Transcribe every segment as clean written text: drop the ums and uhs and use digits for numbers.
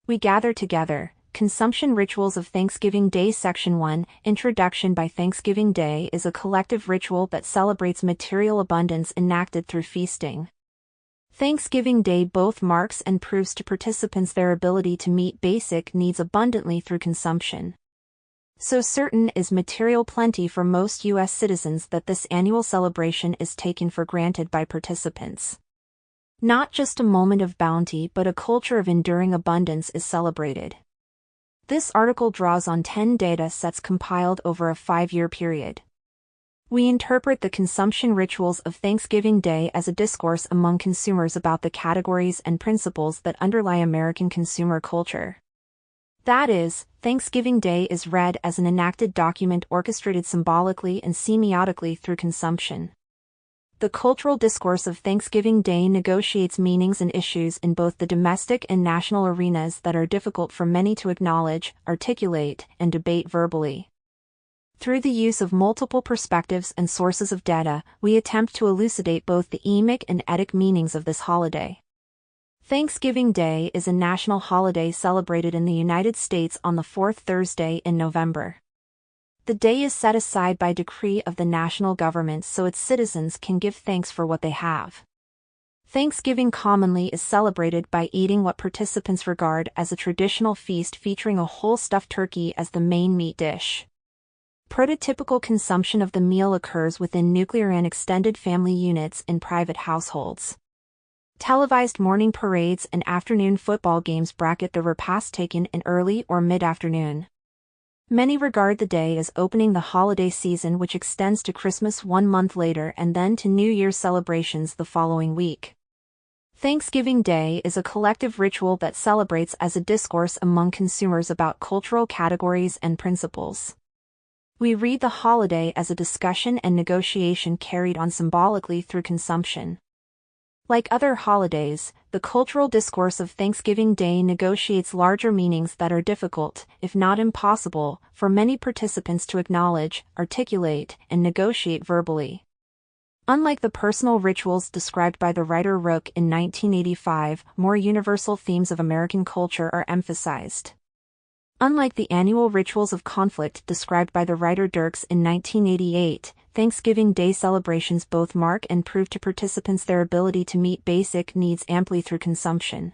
We gather together. Consumption Rituals of Thanksgiving Day. Section 1, Introduction. By Thanksgiving Day is a collective ritual that celebrates material abundance enacted through feasting. Thanksgiving Day both marks and proves to participants their ability to meet basic needs abundantly through consumption. So certain is material plenty for most U.S. citizens that this annual celebration is taken for granted by participants. Not just a moment of bounty but a culture of enduring abundance is celebrated. This article draws on 10 data sets compiled over a 5-year period. We interpret the consumption rituals of Thanksgiving Day as a discourse among consumers about the categories and principles that underlie American consumer culture. That is, Thanksgiving Day is read as an enacted document orchestrated symbolically and semiotically through consumption. The cultural discourse of Thanksgiving Day negotiates meanings and issues in both the domestic and national arenas that are difficult for many to acknowledge, articulate, and debate verbally. Through the use of multiple perspectives and sources of data, we attempt to elucidate both the emic and etic meanings of this holiday. Thanksgiving Day is a national holiday celebrated in the United States on the fourth Thursday in November. The day is set aside by decree of the national government so its citizens can give thanks for what they have. Thanksgiving commonly is celebrated by eating what participants regard as a traditional feast featuring a whole stuffed turkey as the main meat dish. Prototypical consumption of the meal occurs within nuclear and extended family units in private households. Televised morning parades and afternoon football games bracket the repast taken in early or mid-afternoon. Many regard the day as opening the holiday season, which extends to Christmas 1 month later and then to New Year's celebrations the following week. Thanksgiving Day is a collective ritual that celebrates as a discourse among consumers about cultural categories and principles. We read the holiday as a discussion and negotiation carried on symbolically through consumption. Like other holidays, the cultural discourse of Thanksgiving Day negotiates larger meanings that are difficult, if not impossible, for many participants to acknowledge, articulate, and negotiate verbally. Unlike the personal rituals described by the writer Rook in 1985, more universal themes of American culture are emphasized. Unlike the annual rituals of conflict described by the writer Dirks in 1988, Thanksgiving Day celebrations both mark and prove to participants their ability to meet basic needs amply through consumption.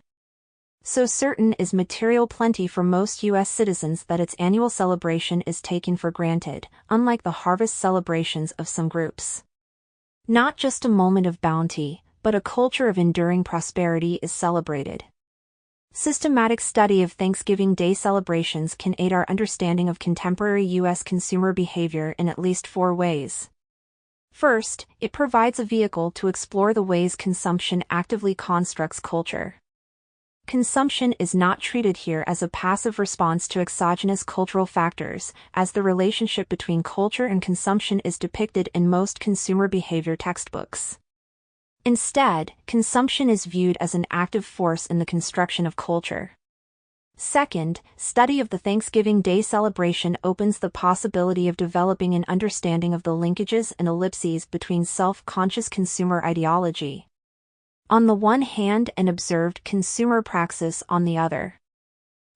So certain is material plenty for most U.S. citizens that its annual celebration is taken for granted, unlike the harvest celebrations of some groups. Not just a moment of bounty, but a culture of enduring prosperity is celebrated. Systematic study of Thanksgiving Day celebrations can aid our understanding of contemporary U.S. consumer behavior in at least 4 ways. First, it provides a vehicle to explore the ways consumption actively constructs culture. Consumption is not treated here as a passive response to exogenous cultural factors, as the relationship between culture and consumption is depicted in most consumer behavior textbooks. Instead, consumption is viewed as an active force in the construction of culture. Second, study of the Thanksgiving Day celebration opens the possibility of developing an understanding of the linkages and ellipses between self-conscious consumer ideology on the one hand and observed consumer praxis on the other.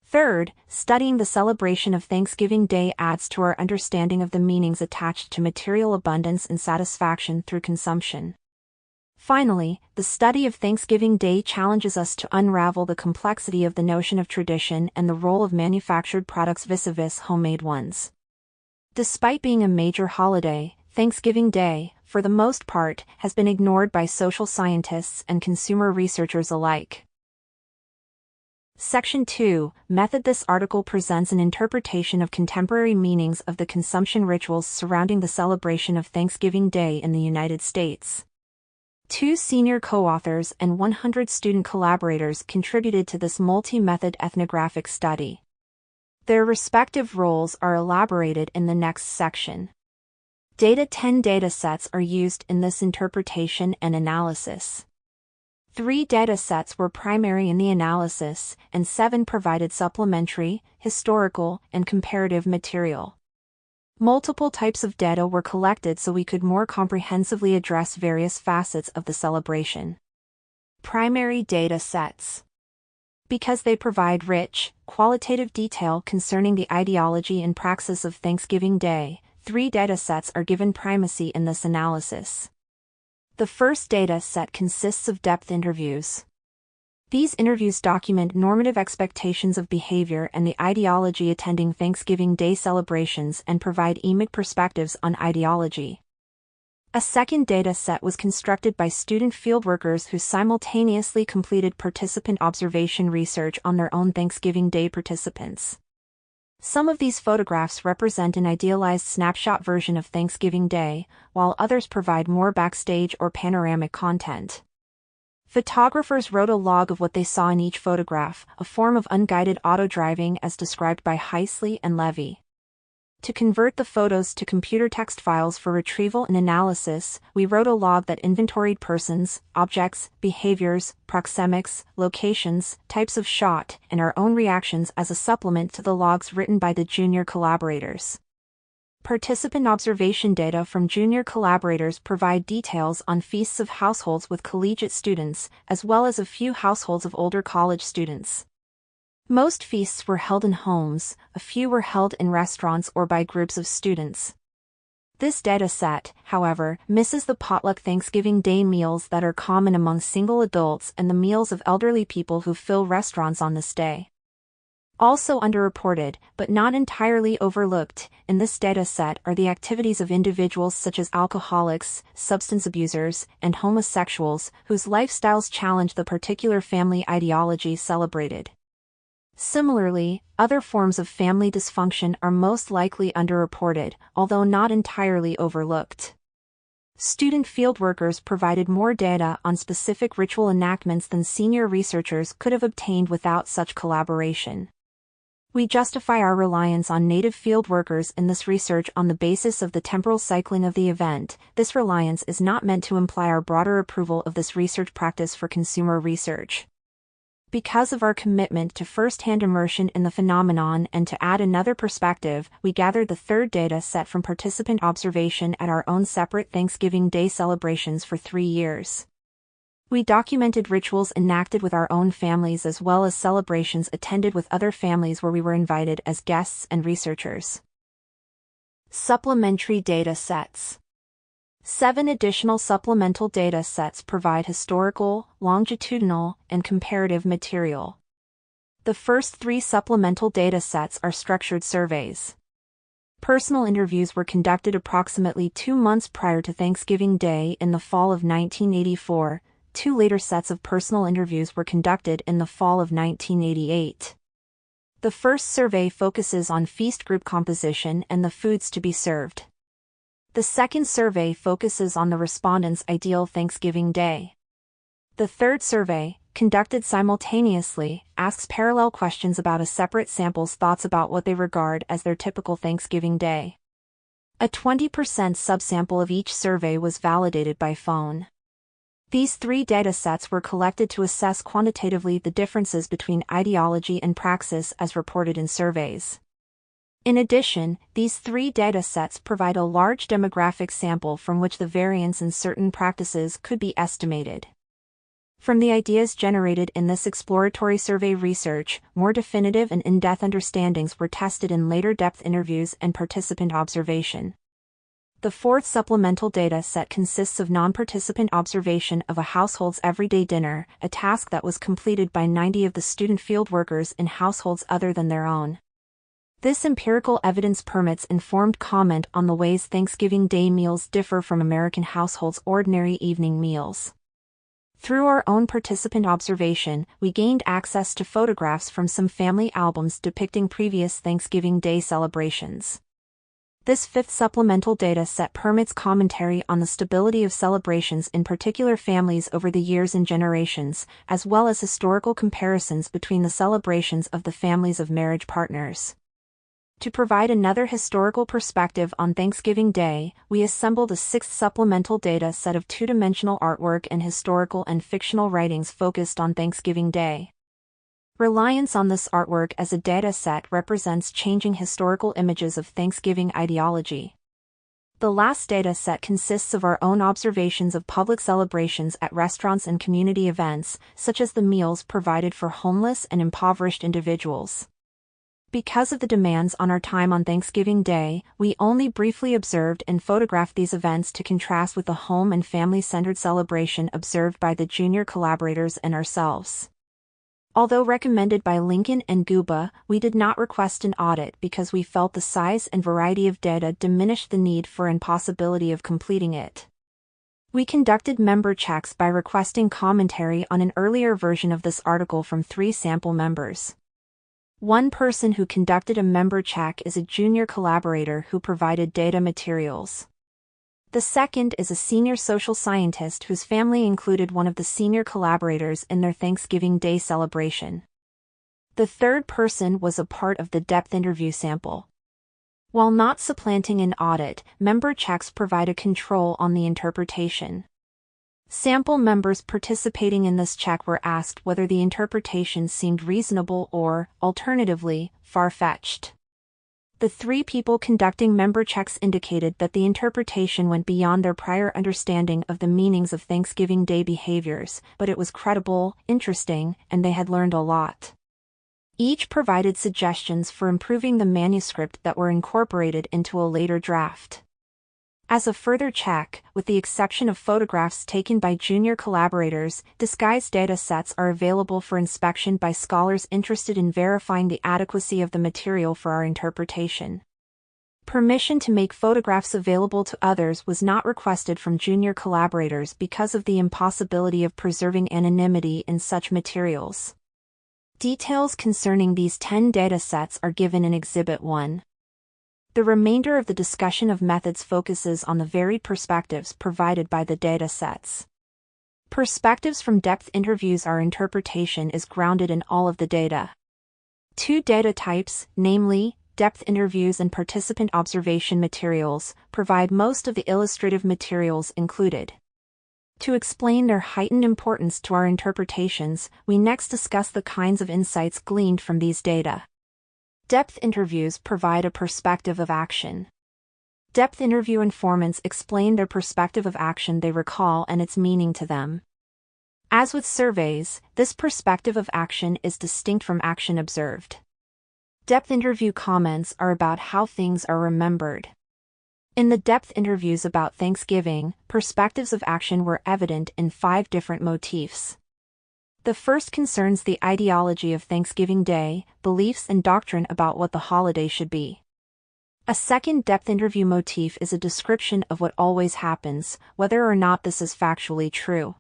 Third, studying the celebration of Thanksgiving Day adds to our understanding of the meanings attached to material abundance and satisfaction through consumption. Finally, the study of Thanksgiving Day challenges us to unravel the complexity of the notion of tradition and the role of manufactured products vis-a-vis homemade ones. Despite being a major holiday, Thanksgiving Day, for the most part, has been ignored by social scientists and consumer researchers alike. Section 2, Method. This article presents an interpretation of contemporary meanings of the consumption rituals surrounding the celebration of Thanksgiving Day in the United States. 2 senior co-authors and 100 student collaborators contributed to this multi-method ethnographic study. Their respective roles are elaborated in the next section. 10 data sets are used in this interpretation and analysis. 3 data sets were primary in the analysis, and 7 provided supplementary, historical, and comparative material. Multiple types of data were collected so we could more comprehensively address various facets of the celebration. Primary data sets. Because they provide rich, qualitative detail concerning the ideology and praxis of Thanksgiving Day, 3 datasets are given primacy in this analysis. The first data set consists of depth interviews. These interviews document normative expectations of behavior and the ideology attending Thanksgiving Day celebrations and provide emic perspectives on ideology. A second data set was constructed by student fieldworkers who simultaneously completed participant observation research on their own Thanksgiving Day participants. Some of these photographs represent an idealized snapshot version of Thanksgiving Day, while others provide more backstage or panoramic content. Photographers wrote a log of what they saw in each photograph, a form of unguided auto-driving as described by Heisley and Levy. To convert the photos to computer text files for retrieval and analysis, we wrote a log that inventoried persons, objects, behaviors, proxemics, locations, types of shot, and our own reactions as a supplement to the logs written by the junior collaborators. Participant observation data from junior collaborators provide details on feasts of households with collegiate students, as well as a few households of older college students. Most feasts were held in homes, a few were held in restaurants or by groups of students. This data set, however, misses the potluck Thanksgiving Day meals that are common among single adults and the meals of elderly people who fill restaurants on this day. Also underreported, but not entirely overlooked, in this data set are the activities of individuals such as alcoholics, substance abusers, and homosexuals, whose lifestyles challenge the particular family ideology celebrated. Similarly, other forms of family dysfunction are most likely underreported, although not entirely overlooked. Student fieldworkers provided more data on specific ritual enactments than senior researchers could have obtained without such collaboration. We justify our reliance on native fieldworkers in this research on the basis of the temporal cycling of the event. This reliance is not meant to imply our broader approval of this research practice for consumer research. Because of our commitment to first-hand immersion in the phenomenon and to add another perspective, we gathered the third data set from participant observation at our own separate Thanksgiving Day celebrations for 3 years. We documented rituals enacted with our own families as well as celebrations attended with other families where we were invited as guests and researchers. Supplementary data sets. 7 additional supplemental data sets provide historical, longitudinal, and comparative material. The first 3 supplemental data sets are structured surveys. Personal interviews were conducted approximately 2 months prior to Thanksgiving Day in the fall of 1984. 2 later sets of personal interviews were conducted in the fall of 1988. The first survey focuses on feast group composition and the foods to be served. The second survey focuses on the respondents' ideal Thanksgiving Day. The third survey, conducted simultaneously, asks parallel questions about a separate sample's thoughts about what they regard as their typical Thanksgiving Day. A 20% subsample of each survey was validated by phone. These 3 datasets were collected to assess quantitatively the differences between ideology and praxis as reported in surveys. In addition, these 3 datasets provide a large demographic sample from which the variance in certain practices could be estimated. From the ideas generated in this exploratory survey research, more definitive and in-depth understandings were tested in later depth interviews and participant observation. The fourth supplemental data set consists of non-participant observation of a household's everyday dinner, a task that was completed by 90 of the student field workers in households other than their own. This empirical evidence permits informed comment on the ways Thanksgiving Day meals differ from American households' ordinary evening meals. Through our own participant observation, we gained access to photographs from some family albums depicting previous Thanksgiving Day celebrations. This fifth supplemental data set permits commentary on the stability of celebrations in particular families over the years and generations, as well as historical comparisons between the celebrations of the families of marriage partners. To provide another historical perspective on Thanksgiving Day, we assembled a 6th supplemental data set of 2-dimensional artwork and historical and fictional writings focused on Thanksgiving Day. Reliance on this artwork as a data set represents changing historical images of Thanksgiving ideology. The last data set consists of our own observations of public celebrations at restaurants and community events, such as the meals provided for homeless and impoverished individuals. Because of the demands on our time on Thanksgiving Day, we only briefly observed and photographed these events to contrast with the home and family-centered celebration observed by the junior collaborators and ourselves. Although recommended by Lincoln and Guba, we did not request an audit because we felt the size and variety of data diminished the need for and possibility of completing it. We conducted member checks by requesting commentary on an earlier version of this article from 3 sample members. One person who conducted a member check is a junior collaborator who provided data materials. The second is a senior social scientist whose family included one of the senior collaborators in their Thanksgiving Day celebration. The third person was a part of the depth interview sample. While not supplanting an audit, member checks provide a control on the interpretation. Sample members participating in this check were asked whether the interpretation seemed reasonable or, alternatively, far-fetched. The 3 people conducting member checks indicated that the interpretation went beyond their prior understanding of the meanings of Thanksgiving Day behaviors, but it was credible, interesting, and they had learned a lot. Each provided suggestions for improving the manuscript that were incorporated into a later draft. As a further check, with the exception of photographs taken by junior collaborators, disguised data sets are available for inspection by scholars interested in verifying the adequacy of the material for our interpretation. Permission to make photographs available to others was not requested from junior collaborators because of the impossibility of preserving anonymity in such materials. Details concerning these 10 data sets are given in Exhibit 1. The remainder of the discussion of methods focuses on the varied perspectives provided by the data sets. Perspectives from depth interviews. Our interpretation is grounded in all of the data. 2 data types, namely, depth interviews and participant observation materials, provide most of the illustrative materials included. To explain their heightened importance to our interpretations, we next discuss the kinds of insights gleaned from these data. Depth interviews provide a perspective of action. Depth interview informants explain their perspective of action they recall and its meaning to them. As with surveys, this perspective of action is distinct from action observed. Depth interview comments are about how things are remembered. In the depth interviews about Thanksgiving, perspectives of action were evident in 5 different motifs. The first concerns the ideology of Thanksgiving Day, beliefs and doctrine about what the holiday should be. A second depth interview motif is a description of what always happens, whether or not this is factually true.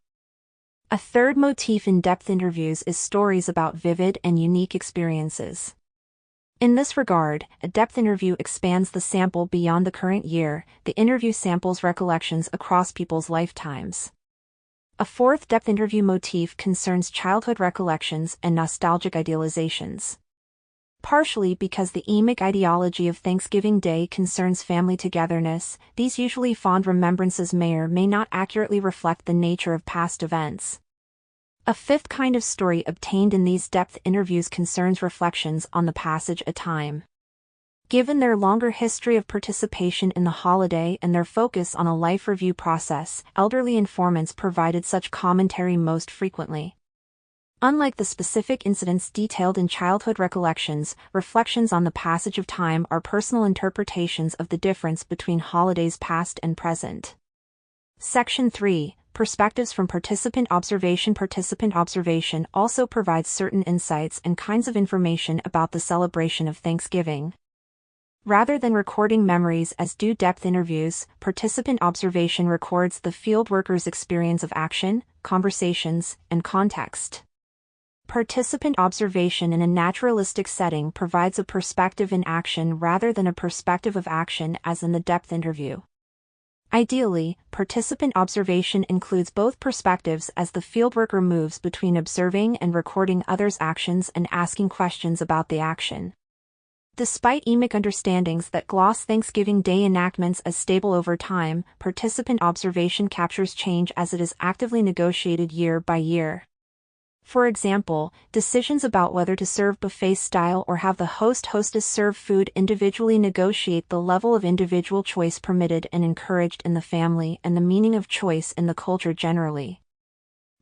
A third motif in depth interviews is stories about vivid and unique experiences. In this regard, a depth interview expands the sample beyond the current year. The interview samples recollections across people's lifetimes. A fourth depth interview motif concerns childhood recollections and nostalgic idealizations. Partially because the emic ideology of Thanksgiving Day concerns family togetherness, these usually fond remembrances may or may not accurately reflect the nature of past events. A fifth kind of story obtained in these depth interviews concerns reflections on the passage of time. Given their longer history of participation in the holiday and their focus on a life review process, elderly informants provided such commentary most frequently. Unlike the specific incidents detailed in childhood recollections, reflections on the passage of time are personal interpretations of the difference between holidays past and present. Section 3. Perspectives from participant observation. Participant observation also provides certain insights and kinds of information about the celebration of Thanksgiving. Rather than recording memories as do depth interviews, participant observation records the field worker's experience of action, conversations, and context. Participant observation in a naturalistic setting provides a perspective in action rather than a perspective of action as in the depth interview. Ideally, participant observation includes both perspectives as the fieldworker moves between observing and recording others' actions and asking questions about the action. Despite emic understandings that gloss Thanksgiving Day enactments as stable over time, participant observation captures change as it is actively negotiated year by year. For example, decisions about whether to serve buffet style or have the host/hostess serve food individually negotiate the level of individual choice permitted and encouraged in the family and the meaning of choice in the culture generally.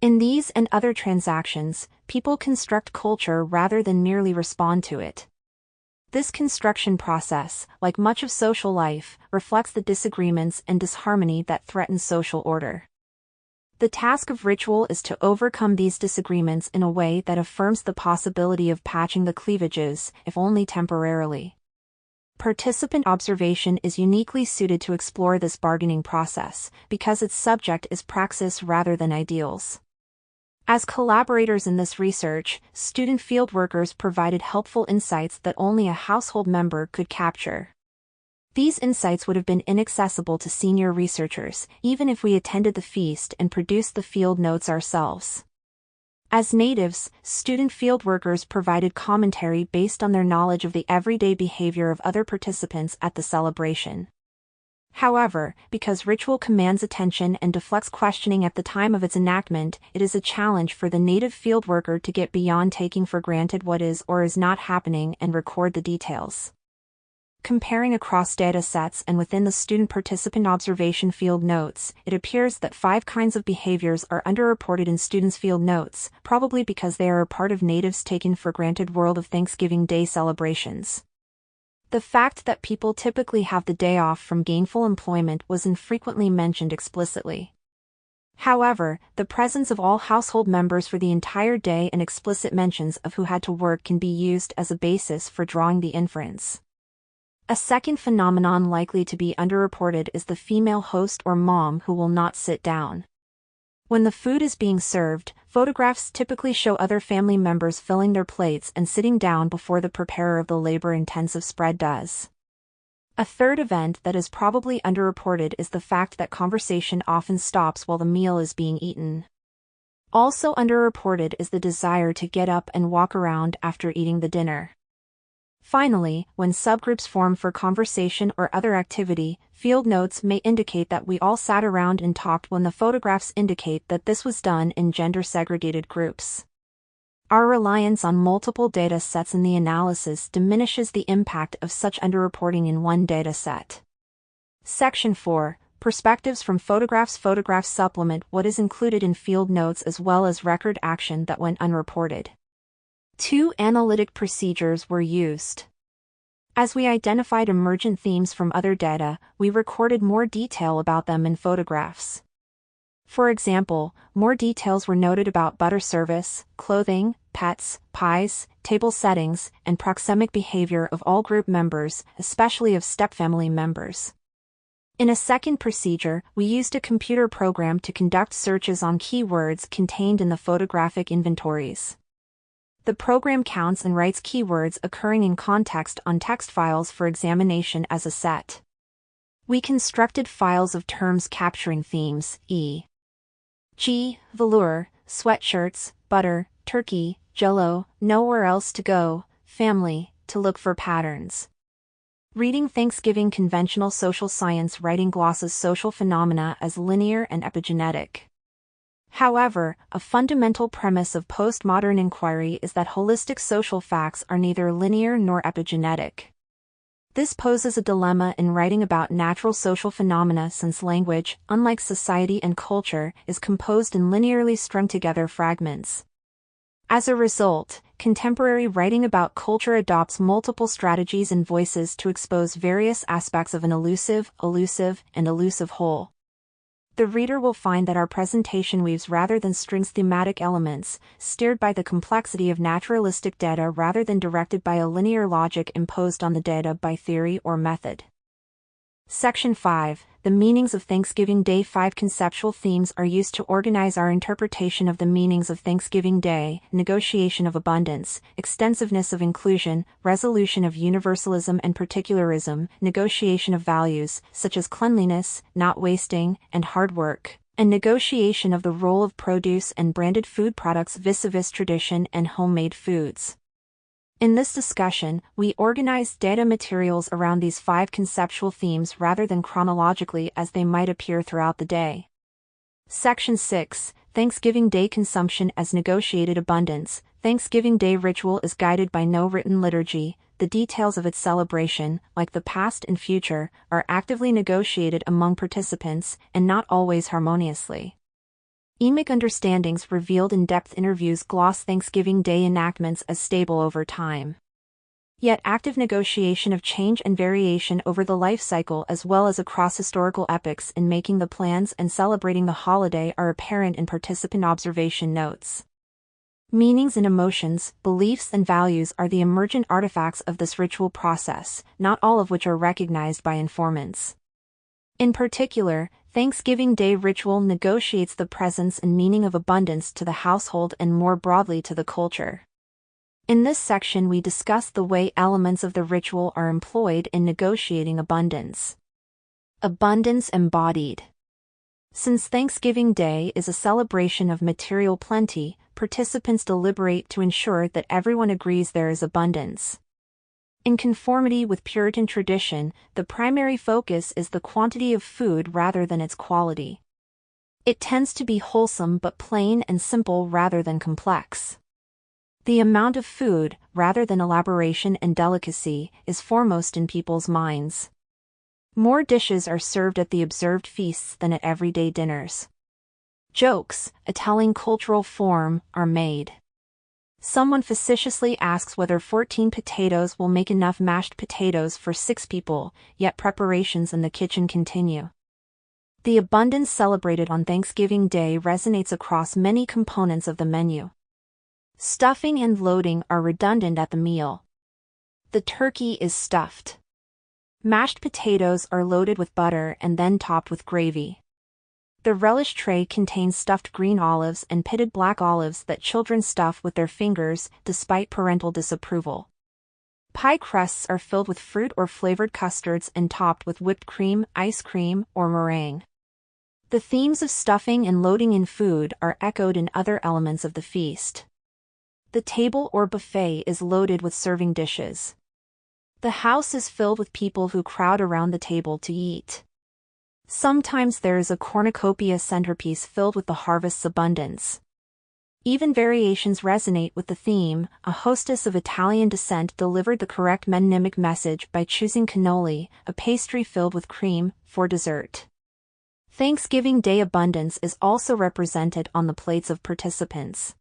In these and other transactions, people construct culture rather than merely respond to it. This construction process, like much of social life, reflects the disagreements and disharmony that threaten social order. The task of ritual is to overcome these disagreements in a way that affirms the possibility of patching the cleavages, if only temporarily. Participant observation is uniquely suited to explore this bargaining process, because its subject is praxis rather than ideals. As collaborators in this research, student fieldworkers provided helpful insights that only a household member could capture. These insights would have been inaccessible to senior researchers, even if we attended the feast and produced the field notes ourselves. As natives, student fieldworkers provided commentary based on their knowledge of the everyday behavior of other participants at the celebration. However, because ritual commands attention and deflects questioning at the time of its enactment, it is a challenge for the native fieldworker to get beyond taking for granted what is or is not happening and record the details. Comparing across data sets and within the student participant observation field notes, it appears that 5 kinds of behaviors are underreported in students' field notes, probably because they are a part of natives' taken for granted world of Thanksgiving Day celebrations. The fact that people typically have the day off from gainful employment was infrequently mentioned explicitly. However, the presence of all household members for the entire day and explicit mentions of who had to work can be used as a basis for drawing the inference. A second phenomenon likely to be underreported is the female host or mom who will not sit down. When the food is being served, photographs typically show other family members filling their plates and sitting down before the preparer of the labor-intensive spread does. A third event that is probably underreported is the fact that conversation often stops while the meal is being eaten. Also underreported is the desire to get up and walk around after eating the dinner. Finally, when subgroups form for conversation or other activity, field notes may indicate that we all sat around and talked when the photographs indicate that this was done in gender-segregated groups. Our reliance on multiple data sets in the analysis diminishes the impact of such underreporting in one data set. Section 4. Perspectives from photographs. Photographs supplement what is included in field notes as well as record action that went unreported. 2 analytic procedures were used. As we identified emergent themes from other data, we recorded more detail about them in photographs. For example, more details were noted about butter service, clothing, pets, pies, table settings, and proxemic behavior of all group members, especially of stepfamily members. In a second procedure, we used a computer program to conduct searches on keywords contained in the photographic inventories. The program counts and writes keywords occurring in context on text files for examination as a set. We constructed files of terms capturing themes, e.g., velour, sweatshirts, butter, turkey, jello, nowhere else to go, family, to look for patterns. Reading Thanksgiving conventional social science writing glosses social phenomena as linear and epigenetic. However, a fundamental premise of postmodern inquiry is that holistic social facts are neither linear nor epigenetic. This poses a dilemma in writing about natural social phenomena since language, unlike society and culture, is composed in linearly strung together fragments. As a result, contemporary writing about culture adopts multiple strategies and voices to expose various aspects of an elusive whole. The reader will find that our presentation weaves rather than strings thematic elements, steered by the complexity of naturalistic data rather than directed by a linear logic imposed on the data by theory or method. Section 5. The meanings of Thanksgiving Day. 5 conceptual themes are used to organize our interpretation of the meanings of Thanksgiving Day: negotiation of abundance, extensiveness of inclusion, resolution of universalism and particularism, negotiation of values, such as cleanliness, not wasting, and hard work, and negotiation of the role of produce and branded food products vis-a-vis tradition and homemade foods. In this discussion, we organized data materials around these 5 conceptual themes rather than chronologically as they might appear throughout the day. Section 6. Thanksgiving Day consumption as negotiated abundance. Thanksgiving Day ritual is guided by no written liturgy. The details of its celebration, like the past and future, are actively negotiated among participants, and not always harmoniously. Emic understandings revealed in depth interviews gloss Thanksgiving Day enactments as stable over time. Yet active negotiation of change and variation over the life cycle as well as across historical epochs in making the plans and celebrating the holiday are apparent in participant observation notes. Meanings and emotions, beliefs and values are the emergent artifacts of this ritual process, not all of which are recognized by informants. In particular, Thanksgiving Day ritual negotiates the presence and meaning of abundance to the household and more broadly to the culture. In this section we discuss the way elements of the ritual are employed in negotiating abundance. Abundance embodied. Since Thanksgiving Day is a celebration of material plenty, participants deliberate to ensure that everyone agrees there is abundance. In conformity with Puritan tradition, the primary focus is the quantity of food rather than its quality. It tends to be wholesome but plain and simple rather than complex. The amount of food, rather than elaboration and delicacy, is foremost in people's minds. More dishes are served at the observed feasts than at everyday dinners. Jokes, a telling cultural form, are made. Someone facetiously asks whether 14 potatoes will make enough mashed potatoes for 6 people, yet preparations in the kitchen continue. The abundance celebrated on Thanksgiving Day resonates across many components of the menu. Stuffing and loading are redundant at the meal. The turkey is stuffed. Mashed potatoes are loaded with butter and then topped with gravy. The relish tray contains stuffed green olives and pitted black olives that children stuff with their fingers, despite parental disapproval. Pie crusts are filled with fruit or flavored custards and topped with whipped cream, ice cream, or meringue. The themes of stuffing and loading in food are echoed in other elements of the feast. The table or buffet is loaded with serving dishes. The house is filled with people who crowd around the table to eat. Sometimes there is a cornucopia centerpiece filled with the harvest's abundance. Even variations resonate with the theme. A hostess of Italian descent delivered the correct mnemonic message by choosing cannoli, a pastry filled with cream, for dessert. Thanksgiving Day abundance is also represented on the plates of participants.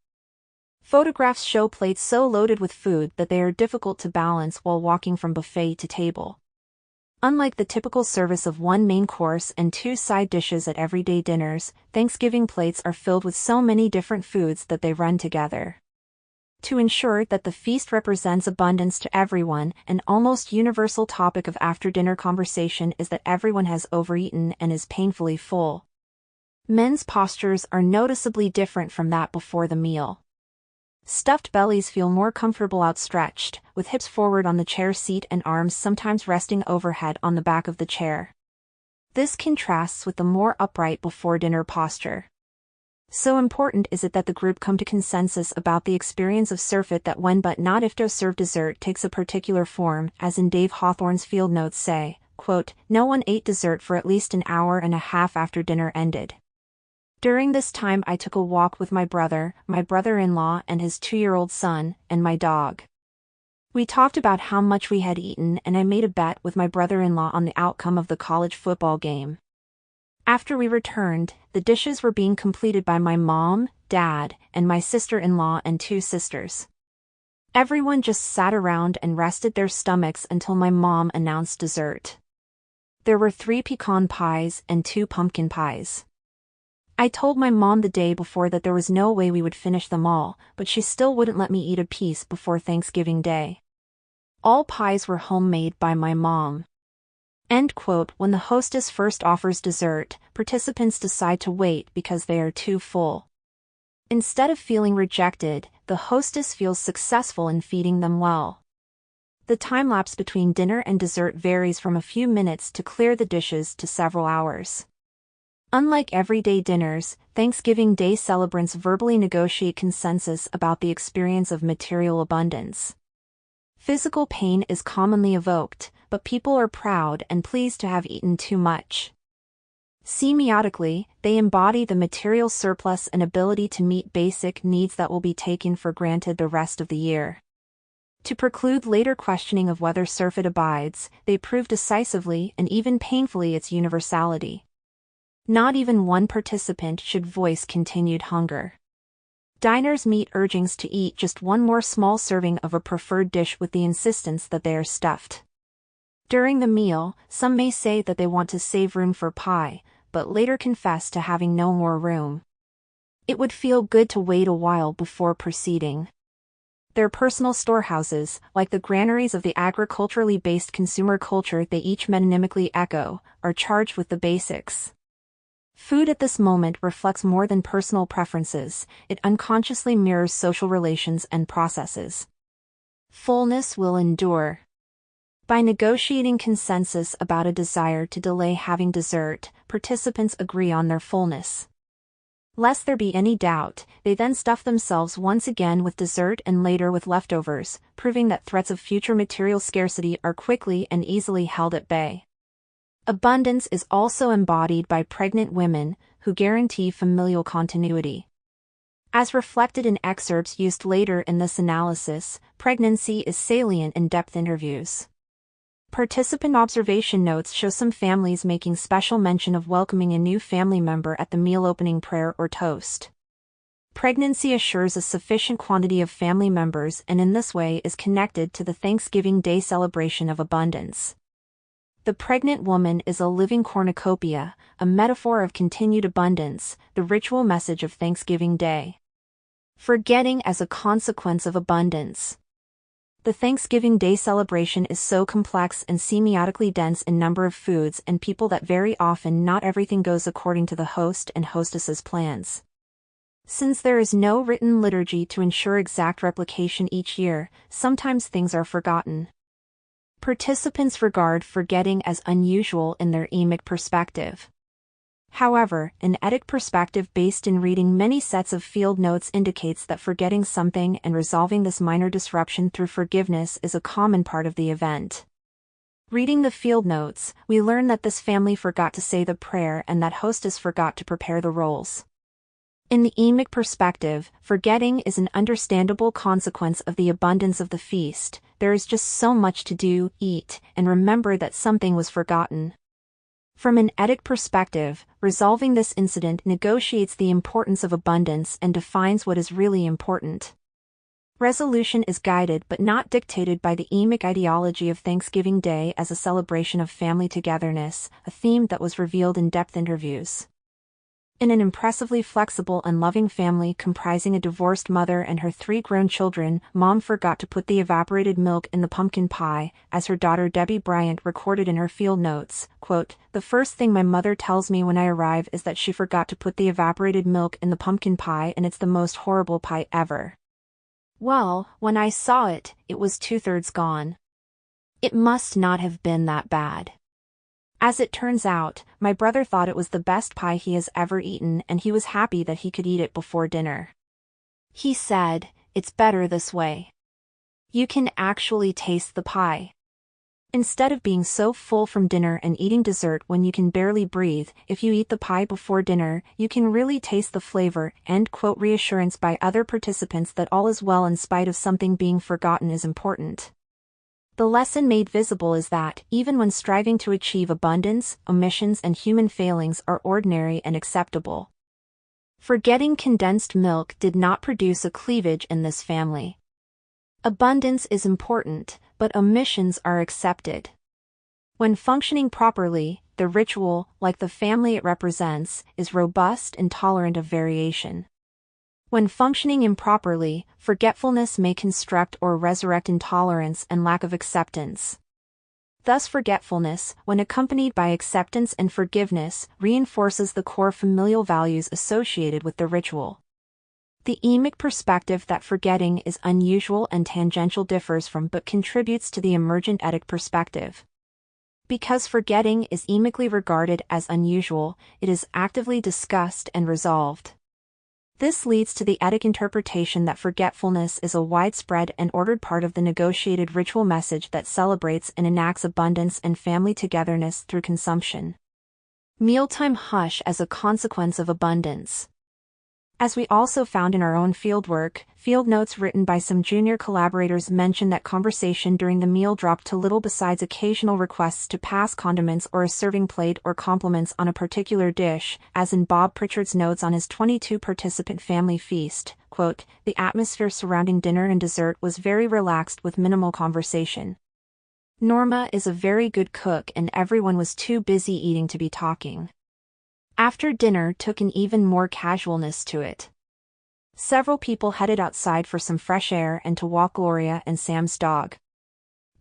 Photographs show plates so loaded with food that they are difficult to balance while walking from buffet to table. Unlike the typical service of one main course and 2 side dishes at everyday dinners, Thanksgiving plates are filled with so many different foods that they run together. To ensure that the feast represents abundance to everyone, an almost universal topic of after-dinner conversation is that everyone has overeaten and is painfully full. Men's postures are noticeably different from that before the meal. Stuffed bellies feel more comfortable outstretched, with hips forward on the chair seat and arms sometimes resting overhead on the back of the chair. This contrasts with the more upright before-dinner posture. So important is it that the group come to consensus about the experience of surfeit that when but not if to serve dessert takes a particular form, as in Dave Hawthorne's field notes say, quote, "No one ate dessert for at least an hour and a half after dinner ended. During this time I took a walk with my brother-in-law and his 2-year-old son, and my dog. We talked about how much we had eaten and I made a bet with my brother-in-law on the outcome of the college football game. After we returned, the dishes were being completed by my mom, dad, and my sister-in-law and 2 sisters. Everyone just sat around and rested their stomachs until my mom announced dessert. There were 3 pecan pies and 2 pumpkin pies. I told my mom the day before that there was no way we would finish them all, but she still wouldn't let me eat a piece before Thanksgiving Day. All pies were homemade by my mom." End quote. When the hostess first offers dessert, participants decide to wait because they are too full. Instead of feeling rejected, the hostess feels successful in feeding them well. The time lapse between dinner and dessert varies from a few minutes to clear the dishes to several hours. Unlike everyday dinners, Thanksgiving Day celebrants verbally negotiate consensus about the experience of material abundance. Physical pain is commonly evoked, but people are proud and pleased to have eaten too much. Semiotically, they embody the material surplus and ability to meet basic needs that will be taken for granted the rest of the year. To preclude later questioning of whether surfeit abides, they prove decisively and even painfully its universality. Not even one participant should voice continued hunger. Diners meet urgings to eat just one more small serving of a preferred dish with the insistence that they are stuffed. During the meal, some may say that they want to save room for pie, but later confess to having no more room. It would feel good to wait a while before proceeding. Their personal storehouses, like the granaries of the agriculturally based consumer culture they each metonymically echo, are charged with the basics. Food at this moment reflects more than personal preferences, it unconsciously mirrors social relations and processes. Fullness will endure. By negotiating consensus about a desire to delay having dessert, participants agree on their fullness. Lest there be any doubt, they then stuff themselves once again with dessert and later with leftovers, proving that threats of future material scarcity are quickly and easily held at bay. Abundance is also embodied by pregnant women, who guarantee familial continuity. As reflected in excerpts used later in this analysis, pregnancy is salient in depth interviews. Participant observation notes show some families making special mention of welcoming a new family member at the meal opening prayer or toast. Pregnancy assures a sufficient quantity of family members and in this way is connected to the Thanksgiving Day celebration of abundance. The pregnant woman is a living cornucopia, a metaphor of continued abundance, the ritual message of Thanksgiving Day. Forgetting as a consequence of abundance. The Thanksgiving Day celebration is so complex and semiotically dense in number of foods and people that very often not everything goes according to the host and hostess's plans. Since there is no written liturgy to ensure exact replication each year, sometimes things are forgotten. Participants regard forgetting as unusual in their emic perspective. However, an etic perspective based in reading many sets of field notes indicates that forgetting something and resolving this minor disruption through forgiveness is a common part of the event. Reading the field notes, we learn that this family forgot to say the prayer and that hostess forgot to prepare the rolls. In the emic perspective, forgetting is an understandable consequence of the abundance of the feast. There is just so much to do, eat, and remember that something was forgotten. From an etic perspective, resolving this incident negotiates the importance of abundance and defines what is really important. Resolution is guided but not dictated by the emic ideology of Thanksgiving Day as a celebration of family togetherness, a theme that was revealed in depth interviews. In an impressively flexible and loving family comprising a divorced mother and her 3 grown children, Mom forgot to put the evaporated milk in the pumpkin pie, as her daughter Debbie Bryant recorded in her field notes, quote, "The first thing my mother tells me when I arrive is that she forgot to put the evaporated milk in the pumpkin pie and it's the most horrible pie ever. Well, when I saw it, it was 2/3 gone. It must not have been that bad. As it turns out, my brother thought it was the best pie he has ever eaten and he was happy that he could eat it before dinner. He said, 'It's better this way. You can actually taste the pie. Instead of being so full from dinner and eating dessert when you can barely breathe, if you eat the pie before dinner, you can really taste the flavor.'" End quote. Reassurance by other participants that all is well in spite of something being forgotten is important. The lesson made visible is that, even when striving to achieve abundance, omissions and human failings are ordinary and acceptable. Forgetting condensed milk did not produce a cleavage in this family. Abundance is important, but omissions are accepted. When functioning properly, the ritual, like the family it represents, is robust and tolerant of variation. When functioning improperly, forgetfulness may construct or resurrect intolerance and lack of acceptance. Thus forgetfulness, when accompanied by acceptance and forgiveness, reinforces the core familial values associated with the ritual. The emic perspective that forgetting is unusual and tangential differs from but contributes to the emergent etic perspective. Because forgetting is emically regarded as unusual, it is actively discussed and resolved. This leads to the etic interpretation that forgetfulness is a widespread and ordered part of the negotiated ritual message that celebrates and enacts abundance and family togetherness through consumption. Mealtime hush as a consequence of abundance. As we also found in our own fieldwork, field notes written by some junior collaborators mention that conversation during the meal dropped to little besides occasional requests to pass condiments or a serving plate or compliments on a particular dish, as in Bob Pritchard's notes on his 22-participant family feast, quote, "The atmosphere surrounding dinner and dessert was very relaxed with minimal conversation. Norma is a very good cook and everyone was too busy eating to be talking. After dinner took an even more casualness to it. Several people headed outside for some fresh air and to walk Gloria and Sam's dog.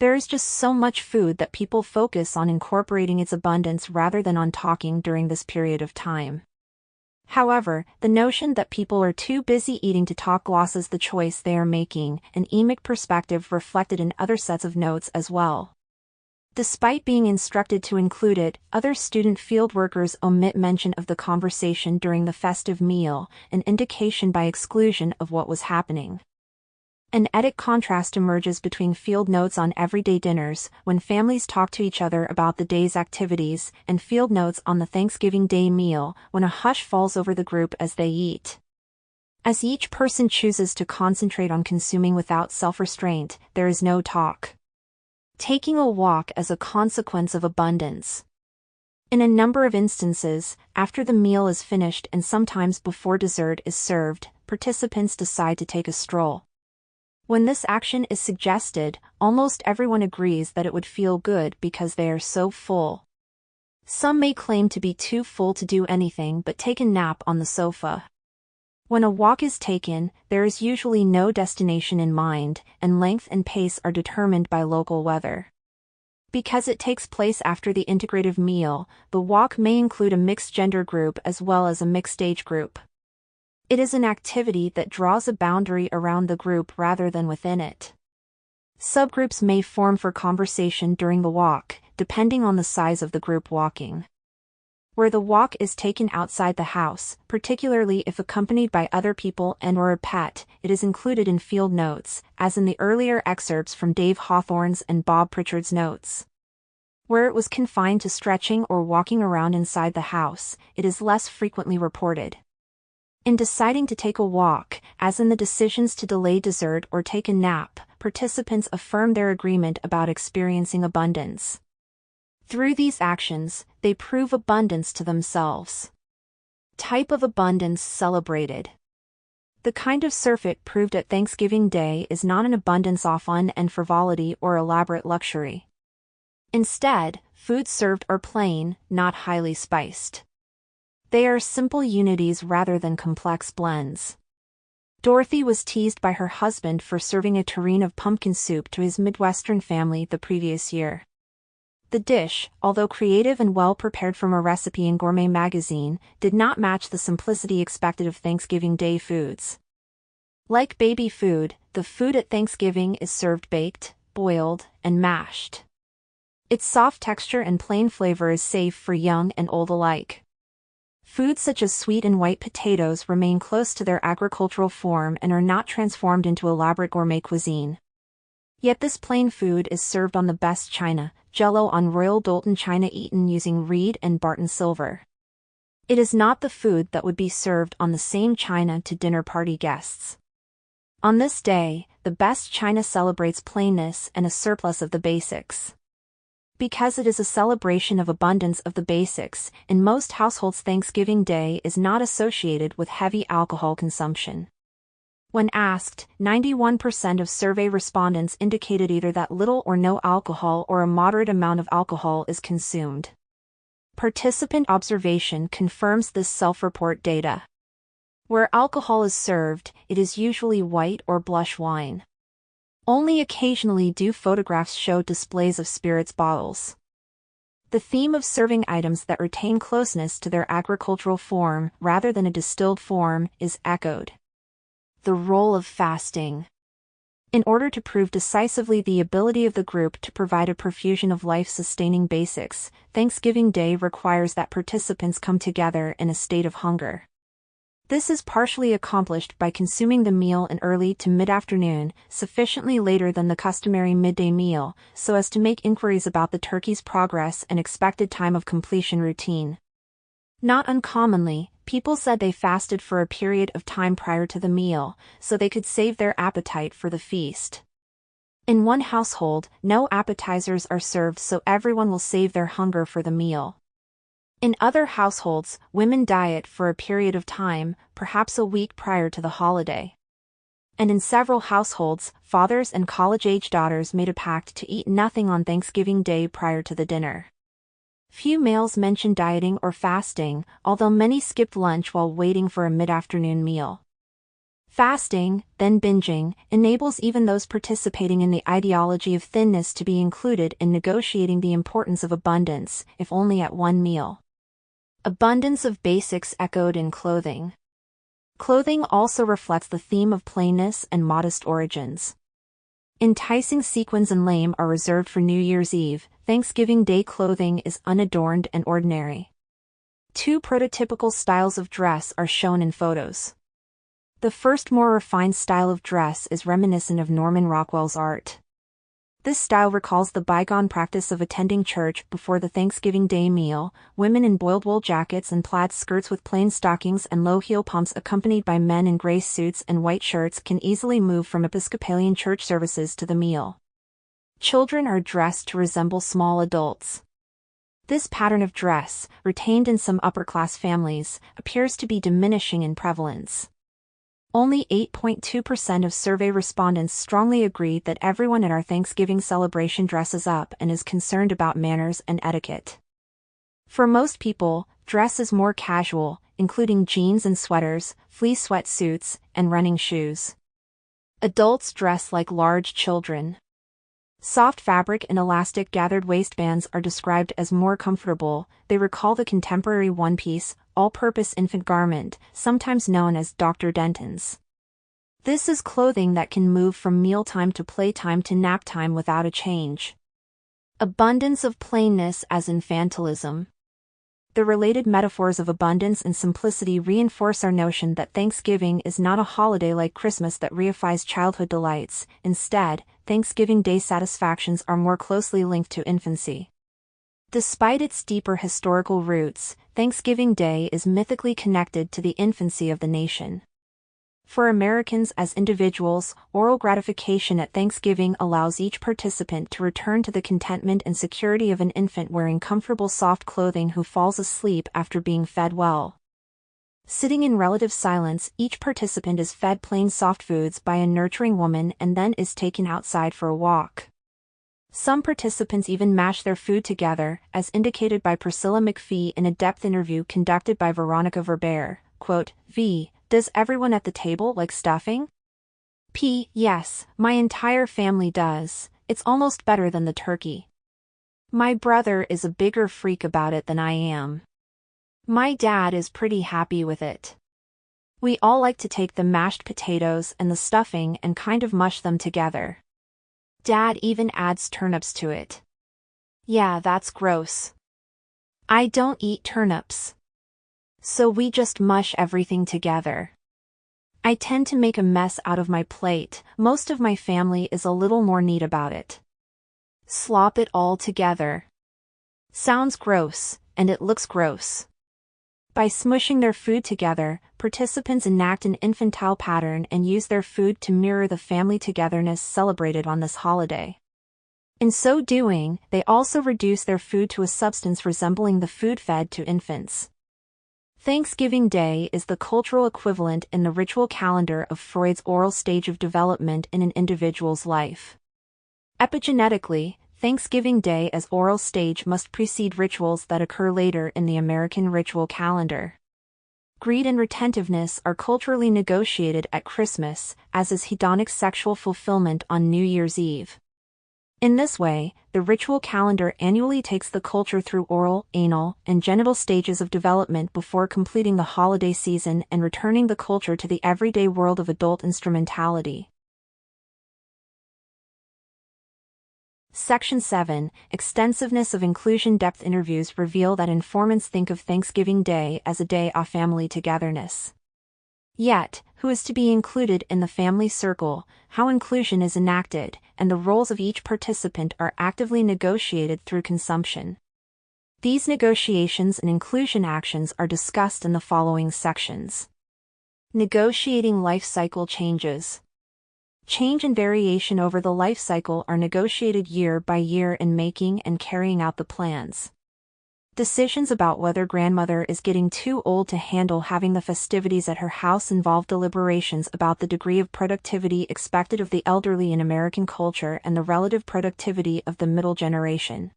There is just so much food that people focus on incorporating its abundance rather than on talking during this period of time. However, the notion that people are too busy eating to talk glosses the choice they are making, an emic perspective reflected in other sets of notes as well. Despite being instructed to include it, other student field workers omit mention of the conversation during the festive meal, an indication by exclusion of what was happening. An edit contrast emerges between field notes on everyday dinners, when families talk to each other about the day's activities, and field notes on the Thanksgiving Day meal, when a hush falls over the group as they eat. As each person chooses to concentrate on consuming without self-restraint, there is no talk. Taking a walk as a consequence of abundance. In a number of instances, after the meal is finished and sometimes before dessert is served, participants decide to take a stroll. When this action is suggested, almost everyone agrees that it would feel good because they are so full. Some may claim to be too full to do anything but take a nap on the sofa. When a walk is taken, there is usually no destination in mind, and length and pace are determined by local weather. Because it takes place after the integrative meal, the walk may include a mixed gender group as well as a mixed age group. It is an activity that draws a boundary around the group rather than within it. Subgroups may form for conversation during the walk, depending on the size of the group walking. Where the walk is taken outside the house, particularly if accompanied by other people and/or a pet, it is included in field notes, as in the earlier excerpts from Dave Hawthorne's and Bob Pritchard's notes. Where it was confined to stretching or walking around inside the house, it is less frequently reported. In deciding to take a walk, as in the decisions to delay dessert or take a nap, participants affirm their agreement about experiencing abundance. Through these actions, they prove abundance to themselves. Type of abundance celebrated. The kind of surfeit proved at Thanksgiving Day is not an abundance of fun and frivolity or elaborate luxury. Instead, foods served are plain, not highly spiced. They are simple unities rather than complex blends. Dorothy was teased by her husband for serving a tureen of pumpkin soup to his Midwestern family the previous year. The dish, although creative and well prepared from a recipe in Gourmet magazine, did not match the simplicity expected of Thanksgiving Day foods. Like baby food, the food at Thanksgiving is served baked, boiled, and mashed. Its soft texture and plain flavor is safe for young and old alike. Foods such as sweet and white potatoes remain close to their agricultural form and are not transformed into elaborate gourmet cuisine. Yet this plain food is served on the best china, Jell-O on Royal Doulton china eaten using reed and Barton silver. It is not the food that would be served on the same china to dinner party guests. On this day, the best china celebrates plainness and a surplus of the basics. Because it is a celebration of abundance of the basics, in most households Thanksgiving Day is not associated with heavy alcohol consumption. When asked, 91% of survey respondents indicated either that little or no alcohol or a moderate amount of alcohol is consumed. Participant observation confirms this self-report data. Where alcohol is served, it is usually white or blush wine. Only occasionally do photographs show displays of spirits bottles. The theme of serving items that retain closeness to their agricultural form rather than a distilled form is echoed. The role of fasting. In order to prove decisively the ability of the group to provide a profusion of life-sustaining basics, Thanksgiving Day requires that participants come together in a state of hunger. This is partially accomplished by consuming the meal in early to mid-afternoon, sufficiently later than the customary midday meal, so as to make inquiries about the turkey's progress and expected time of completion routine. Not uncommonly, people said they fasted for a period of time prior to the meal, so they could save their appetite for the feast. In one household, no appetizers are served so everyone will save their hunger for the meal. In other households, women diet for a period of time, perhaps a week prior to the holiday. And in several households, fathers and college-age daughters made a pact to eat nothing on Thanksgiving Day prior to the dinner. Few males mentioned dieting or fasting, although many skipped lunch while waiting for a mid-afternoon meal. Fasting, then binging, enables even those participating in the ideology of thinness to be included in negotiating the importance of abundance, if only at one meal. Abundance of basics echoed in clothing. Clothing also reflects the theme of plainness and modest origins. Enticing sequins and lame are reserved for New Year's Eve. Thanksgiving Day clothing is unadorned and ordinary. Two prototypical styles of dress are shown in photos. The first more refined style of dress is reminiscent of Norman Rockwell's art. This style recalls the bygone practice of attending church before the Thanksgiving Day meal. Women in boiled wool jackets and plaid skirts with plain stockings and low-heel pumps accompanied by men in gray suits and white shirts can easily move from Episcopalian church services to the meal. Children are dressed to resemble small adults. This pattern of dress, retained in some upper-class families, appears to be diminishing in prevalence. Only 8.2% of survey respondents strongly agreed that everyone at our Thanksgiving celebration dresses up and is concerned about manners and etiquette. For most people, dress is more casual, including jeans and sweaters, fleece sweatsuits, and running shoes. Adults dress like large children. Soft fabric and elastic gathered waistbands are described as more comfortable. They recall the contemporary one-piece, all-purpose infant garment, sometimes known as Dr. Denton's. This is clothing that can move from mealtime to playtime to nap time without a change. Abundance of plainness as infantilism. The related metaphors of abundance and simplicity reinforce our notion that Thanksgiving is not a holiday like Christmas that reifies childhood delights. Instead, Thanksgiving Day satisfactions are more closely linked to infancy. Despite its deeper historical roots, Thanksgiving Day is mythically connected to the infancy of the nation. For Americans as individuals, oral gratification at Thanksgiving allows each participant to return to the contentment and security of an infant wearing comfortable soft clothing who falls asleep after being fed well. Sitting in relative silence, each participant is fed plain soft foods by a nurturing woman and then is taken outside for a walk. Some participants even mash their food together, as indicated by Priscilla McPhee in a depth interview conducted by Veronica Verbeer. Quote, V. Does everyone at the table like stuffing? P. Yes, my entire family does. It's almost better than the turkey. My brother is a bigger freak about it than I am. My dad is pretty happy with it. We all like to take the mashed potatoes and the stuffing and kind of mush them together. Dad even adds turnips to it. Yeah, that's gross. I don't eat turnips. So we just mush everything together. I tend to make a mess out of my plate. Most of my family is a little more neat about it. Slop it all together. Sounds gross, and it looks gross. By smushing their food together, participants enact an infantile pattern and use their food to mirror the family togetherness celebrated on this holiday. In so doing, they also reduce their food to a substance resembling the food fed to infants. Thanksgiving Day is the cultural equivalent in the ritual calendar of Freud's oral stage of development in an individual's life. Epigenetically, Thanksgiving Day as oral stage must precede rituals that occur later in the American ritual calendar. Greed and retentiveness are culturally negotiated at Christmas, as is hedonic sexual fulfillment on New Year's Eve. In this way, the ritual calendar annually takes the culture through oral, anal, and genital stages of development before completing the holiday season and returning the culture to the everyday world of adult instrumentality. Section 7. Extensiveness of inclusion. Depth interviews reveal that informants think of Thanksgiving Day as a day of family togetherness. Yet, who is to be included in the family circle, how inclusion is enacted, and the roles of each participant are actively negotiated through consumption. These negotiations and inclusion actions are discussed in the following sections. Negotiating life cycle changes. Change and variation over the life cycle are negotiated year by year in making and carrying out the plans. Decisions about whether grandmother is getting too old to handle having the festivities at her house involve deliberations about the degree of productivity expected of the elderly in American culture and the relative productivity of the middle generation.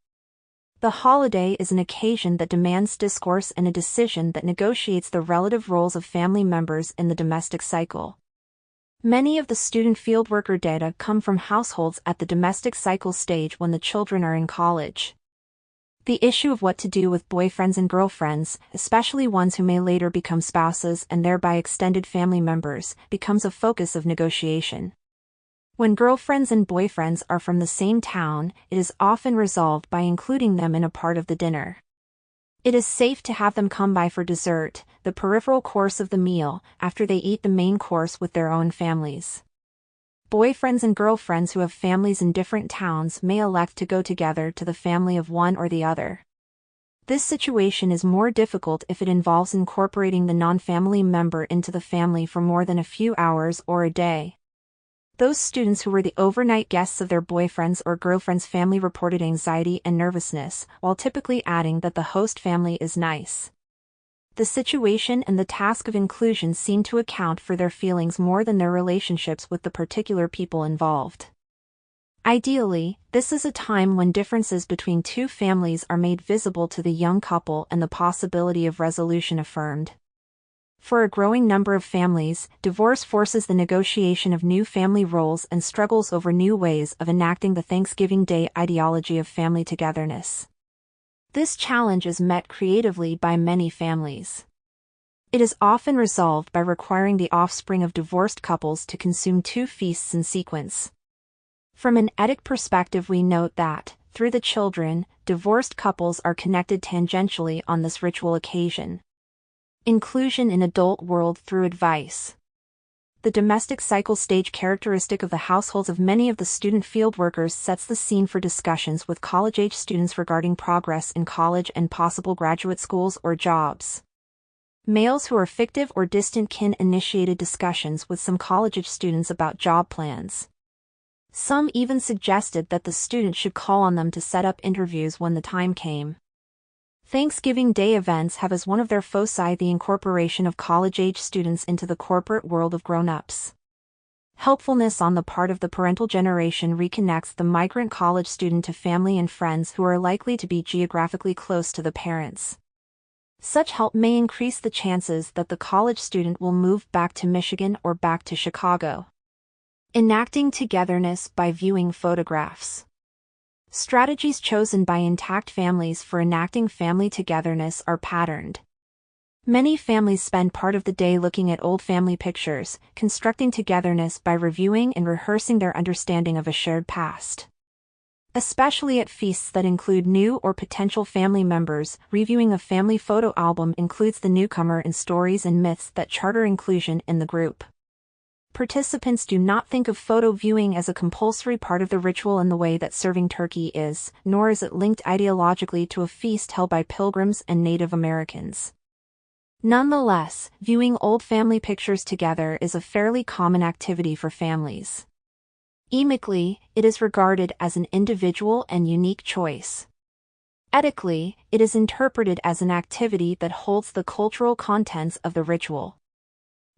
The holiday is an occasion that demands discourse and a decision that negotiates the relative roles of family members in the domestic cycle. Many of the student fieldworker data come from households at the domestic cycle stage when the children are in college. The issue of what to do with boyfriends and girlfriends, especially ones who may later become spouses and thereby extended family members, becomes a focus of negotiation. When girlfriends and boyfriends are from the same town, it is often resolved by including them in a part of the dinner. It is safe to have them come by for dessert, the peripheral course of the meal, after they eat the main course with their own families. Boyfriends and girlfriends who have families in different towns may elect to go together to the family of one or the other. This situation is more difficult if it involves incorporating the non-family member into the family for more than a few hours or a day. Those students who were the overnight guests of their boyfriend's or girlfriend's family reported anxiety and nervousness, while typically adding that the host family is nice. The situation and the task of inclusion seem to account for their feelings more than their relationships with the particular people involved. Ideally, this is a time when differences between two families are made visible to the young couple and the possibility of resolution affirmed. For a growing number of families, divorce forces the negotiation of new family roles and struggles over new ways of enacting the Thanksgiving Day ideology of family togetherness. This challenge is met creatively by many families. It is often resolved by requiring the offspring of divorced couples to consume 2 feasts in sequence. From an etic perspective, we note that, through the children, divorced couples are connected tangentially on this ritual occasion. Inclusion in adult world through advice. The domestic cycle stage characteristic of the households of many of the student field workers sets the scene for discussions with college-age students regarding progress in college and possible graduate schools or jobs. Males who are fictive or distant kin initiated discussions with some college-age students about job plans. Some even suggested that the student should call on them to set up interviews when the time came. Thanksgiving Day events have as one of their foci the incorporation of college-age students into the corporate world of grown-ups. Helpfulness on the part of the parental generation reconnects the migrant college student to family and friends who are likely to be geographically close to the parents. Such help may increase the chances that the college student will move back to Michigan or back to Chicago. Enacting togetherness by viewing photographs. Strategies chosen by intact families for enacting family togetherness are patterned. Many families spend part of the day looking at old family pictures, constructing togetherness by reviewing and rehearsing their understanding of a shared past. Especially at feasts that include new or potential family members, reviewing a family photo album includes the newcomer in stories and myths that charter inclusion in the group. Participants do not think of photo viewing as a compulsory part of the ritual in the way that serving turkey is, nor is it linked ideologically to a feast held by pilgrims and Native Americans. Nonetheless, viewing old family pictures together is a fairly common activity for families. Emically, it is regarded as an individual and unique choice. Ethically, it is interpreted as an activity that holds the cultural contents of the ritual.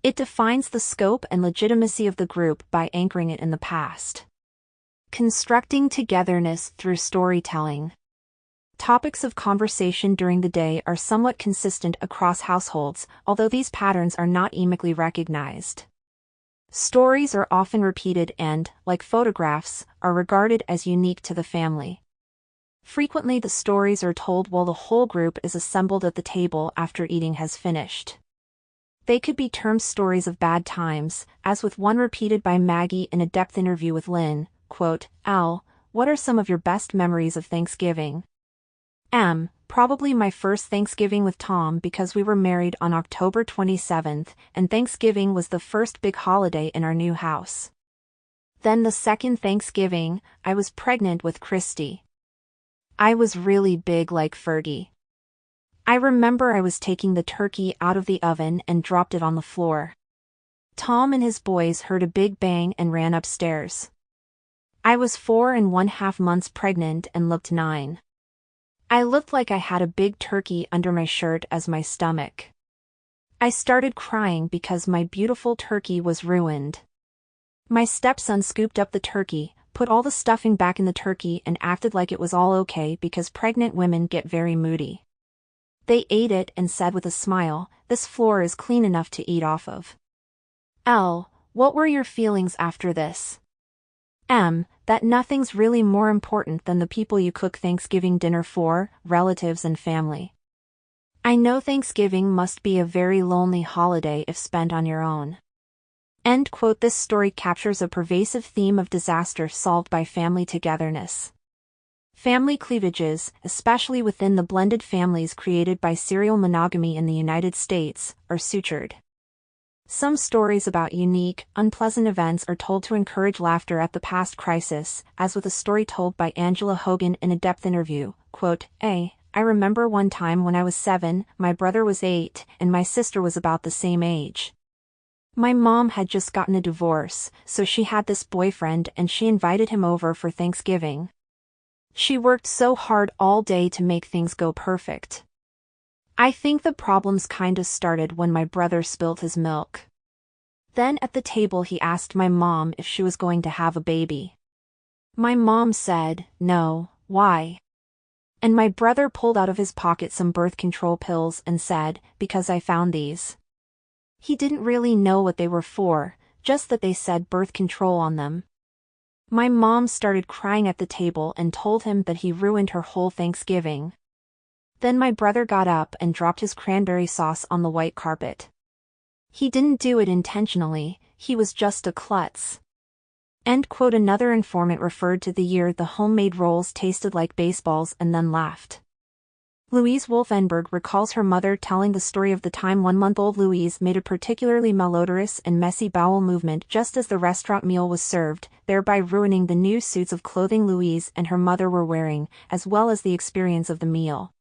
It defines the scope and legitimacy of the group by anchoring it in the past. Constructing togetherness through storytelling. Topics of conversation during the day are somewhat consistent across households, although these patterns are not emically recognized. Stories are often repeated and, like photographs, are regarded as unique to the family. Frequently the stories are told while the whole group is assembled at the table after eating has finished. They could be termed stories of bad times, as with one repeated by Maggie in a depth interview with Lynn, quote, "Al, what are some of your best memories of Thanksgiving?" M. Probably my first Thanksgiving with Tom because we were married on October 27th, and Thanksgiving was the first big holiday in our new house. Then the second Thanksgiving, I was pregnant with Christy. I was really big like Fergie. I remember I was taking the turkey out of the oven and dropped it on the floor. Tom and his boys heard a big bang and ran upstairs. I was 4.5 months pregnant and looked 9. I looked like I had a big turkey under my shirt as my stomach. I started crying because my beautiful turkey was ruined. My stepson scooped up the turkey, put all the stuffing back in the turkey and acted like it was all okay because pregnant women get very moody. They ate it and said with a smile, "This floor is clean enough to eat off of." L. What were your feelings after this? M. That nothing's really more important than the people you cook Thanksgiving dinner for, relatives and family. I know Thanksgiving must be a very lonely holiday if spent on your own. End quote. This story captures a pervasive theme of disaster solved by family togetherness. Family cleavages, especially within the blended families created by serial monogamy in the United States, are sutured. Some stories about unique, unpleasant events are told to encourage laughter at the past crisis, as with a story told by Angela Hogan in a Depth interview, quote, I remember one time when I was 7, my brother was 8, and my sister was about the same age. My mom had just gotten a divorce, so she had this boyfriend and she invited him over for Thanksgiving. She worked so hard all day to make things go perfect. I think the problems kinda started when my brother spilled his milk. Then at the table he asked my mom if she was going to have a baby. My mom said, "No, why?" And my brother pulled out of his pocket some birth control pills and said, "Because I found these." He didn't really know what they were for, just that they said birth control on them. My mom started crying at the table and told him that he ruined her whole Thanksgiving. Then my brother got up and dropped his cranberry sauce on the white carpet. He didn't do it intentionally, he was just a klutz. End quote. Another informant referred to the year the homemade rolls tasted like baseballs and then laughed. Louise Wolfenberg recalls her mother telling the story of the time 1-month-old Louise made a particularly malodorous and messy bowel movement just as the restaurant meal was served, thereby ruining the new suits of clothing Louise and her mother were wearing, as well as the experience of the meal.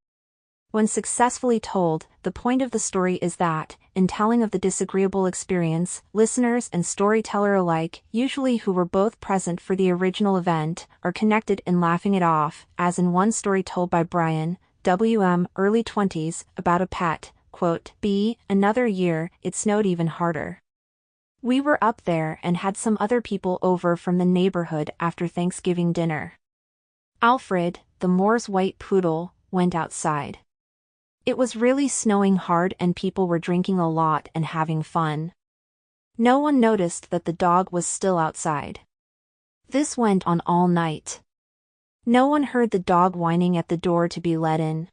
When successfully told, the point of the story is that, in telling of the disagreeable experience, listeners and storyteller alike, usually who were both present for the original event, are connected in laughing it off, as in one story told by Brian, W.M., early 20s, about a pet, quote, B. Another year, it snowed even harder. We were up there and had some other people over from the neighborhood after Thanksgiving dinner. Alfred, the Moore's white poodle, went outside. It was really snowing hard and people were drinking a lot and having fun. No one noticed that the dog was still outside. This went on all night. No one heard the dog whining at the door to be let in.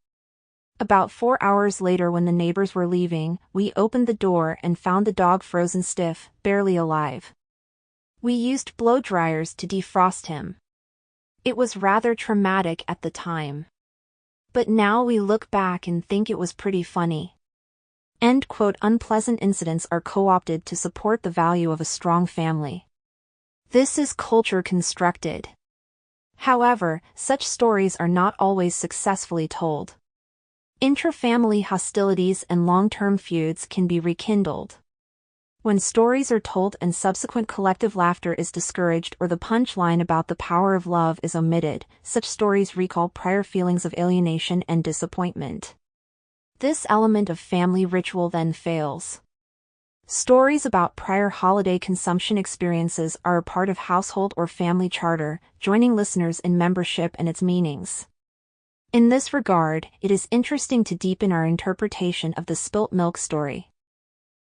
About 4 hours later when the neighbors were leaving, we opened the door and found the dog frozen stiff, barely alive. We used blow dryers to defrost him. It was rather traumatic at the time. But now we look back and think it was pretty funny. End quote. Unpleasant incidents are co-opted to support the value of a strong family. This is culture constructed. However, such stories are not always successfully told. Intra-family hostilities and long-term feuds can be rekindled. When stories are told and subsequent collective laughter is discouraged or the punchline about the power of love is omitted, such stories recall prior feelings of alienation and disappointment. This element of family ritual then fails. Stories about prior holiday consumption experiences are a part of household or family charter, joining listeners in membership and its meanings. In this regard, it is interesting to deepen our interpretation of the spilt milk story.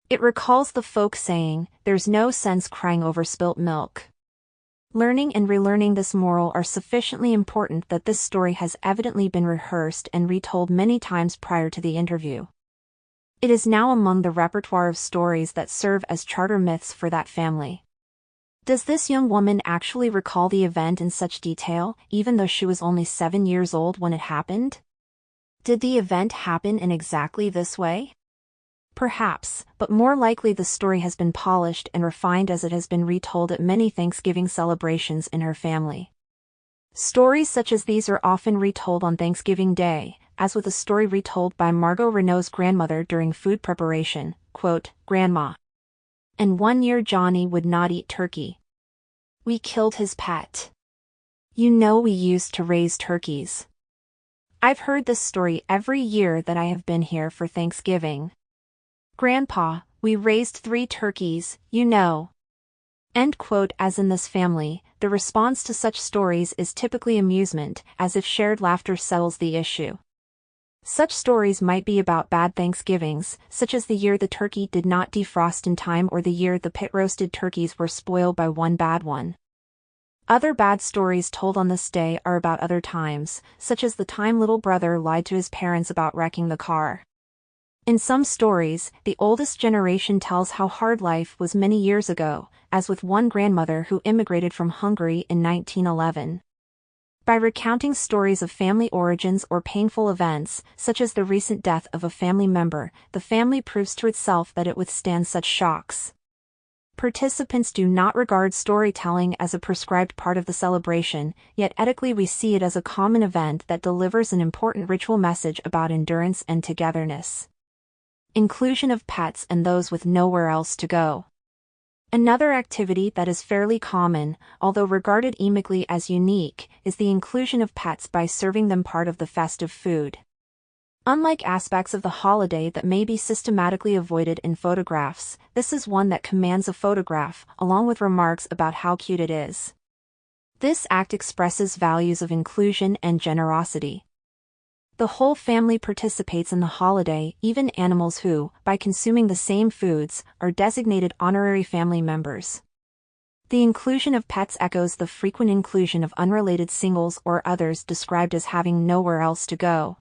It recalls the folk saying, "There's no sense crying over spilt milk." Learning and relearning this moral are sufficiently important that this story has evidently been rehearsed and retold many times prior to the interview. It is now among the repertoire of stories that serve as charter myths for that family. Does this young woman actually recall the event in such detail, even though she was only 7 years old when it happened? Did the event happen in exactly this way? Perhaps, but more likely the story has been polished and refined as it has been retold at many Thanksgiving celebrations in her family. Stories such as these are often retold on Thanksgiving Day, as with a story retold by Margot Renault's grandmother during food preparation, quote, "Grandma. And one year Johnny would not eat turkey. We killed his pet. You know we used to raise turkeys. I've heard this story every year that I have been here for Thanksgiving. Grandpa, we raised 3 turkeys, you know." End quote. As in this family, the response to such stories is typically amusement, as if shared laughter settles the issue. Such stories might be about bad Thanksgivings, such as the year the turkey did not defrost in time or the year the pit-roasted turkeys were spoiled by one bad one. Other bad stories told on this day are about other times, such as the time little brother lied to his parents about wrecking the car. In some stories, the oldest generation tells how hard life was many years ago, as with one grandmother who immigrated from Hungary in 1911. By recounting stories of family origins or painful events, such as the recent death of a family member, the family proves to itself that it withstands such shocks. Participants do not regard storytelling as a prescribed part of the celebration, yet ethically we see it as a common event that delivers an important ritual message about endurance and togetherness. Inclusion of pets and those with nowhere else to go. Another activity that is fairly common, although regarded amicably as unique, is the inclusion of pets by serving them part of the festive food. Unlike aspects of the holiday that may be systematically avoided in photographs, this is one that commands a photograph, along with remarks about how cute it is. This act expresses values of inclusion and generosity. The whole family participates in the holiday, even animals who, by consuming the same foods, are designated honorary family members. The inclusion of pets echoes the frequent inclusion of unrelated singles or others described as having nowhere else to go.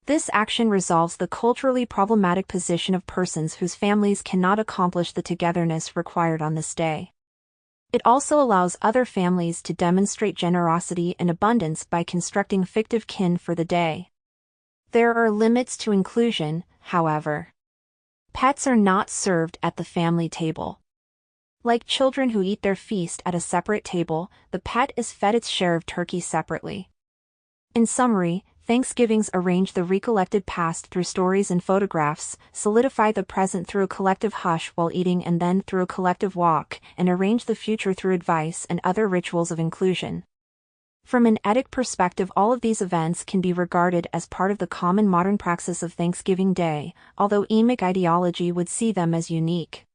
This action resolves the culturally problematic position of persons whose families cannot accomplish the togetherness required on this day. It also allows other families to demonstrate generosity and abundance by constructing fictive kin for the day. There are limits to inclusion, however. Pets are not served at the family table. Like children who eat their feast at a separate table, the pet is fed its share of turkey separately. In summary, Thanksgivings arrange the recollected past through stories and photographs, solidify the present through a collective hush while eating and then through a collective walk, and arrange the future through advice and other rituals of inclusion. From an etic perspective, all of these events can be regarded as part of the common modern praxis of Thanksgiving Day, although emic ideology would see them as unique.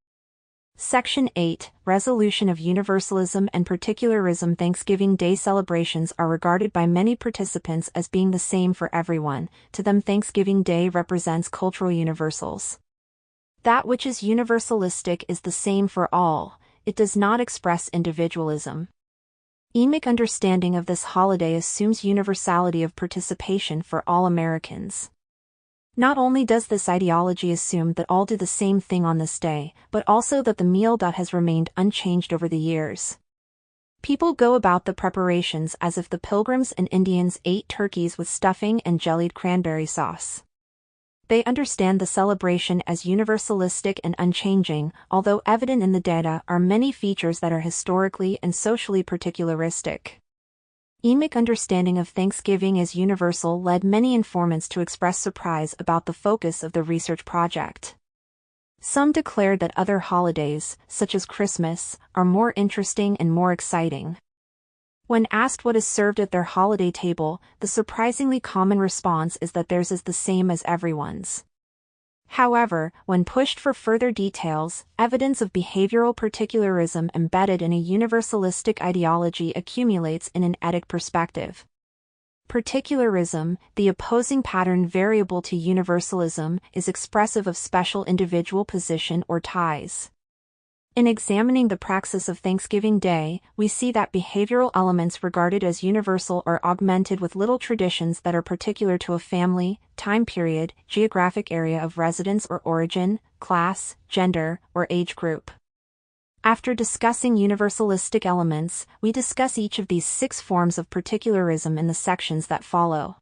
Section 8, Resolution of Universalism and Particularism. Thanksgiving Day celebrations are regarded by many participants as being the same for everyone. To them, Thanksgiving Day represents cultural universals. That which is universalistic is the same for all, it does not express individualism. Emic understanding of this holiday assumes universality of participation for all Americans. Not only does this ideology assume that all do the same thing on this day, but also that the meal has remained unchanged over the years. People go about the preparations as if the Pilgrims and Indians ate turkeys with stuffing and jellied cranberry sauce. They understand the celebration as universalistic and unchanging, although evident in the data are many features that are historically and socially particularistic. Emic understanding of Thanksgiving as universal led many informants to express surprise about the focus of the research project. Some declared that other holidays, such as Christmas, are more interesting and more exciting. When asked what is served at their holiday table, the surprisingly common response is that theirs is the same as everyone's. However, when pushed for further details, evidence of behavioral particularism embedded in a universalistic ideology accumulates in an etic perspective. Particularism, the opposing pattern variable to universalism, is expressive of special individual position or ties. In examining the praxis of Thanksgiving Day, we see that behavioral elements regarded as universal are augmented with little traditions that are particular to a family, time period, geographic area of residence or origin, class, gender, or age group. After discussing universalistic elements, we discuss each of these 6 forms of particularism in the sections that follow.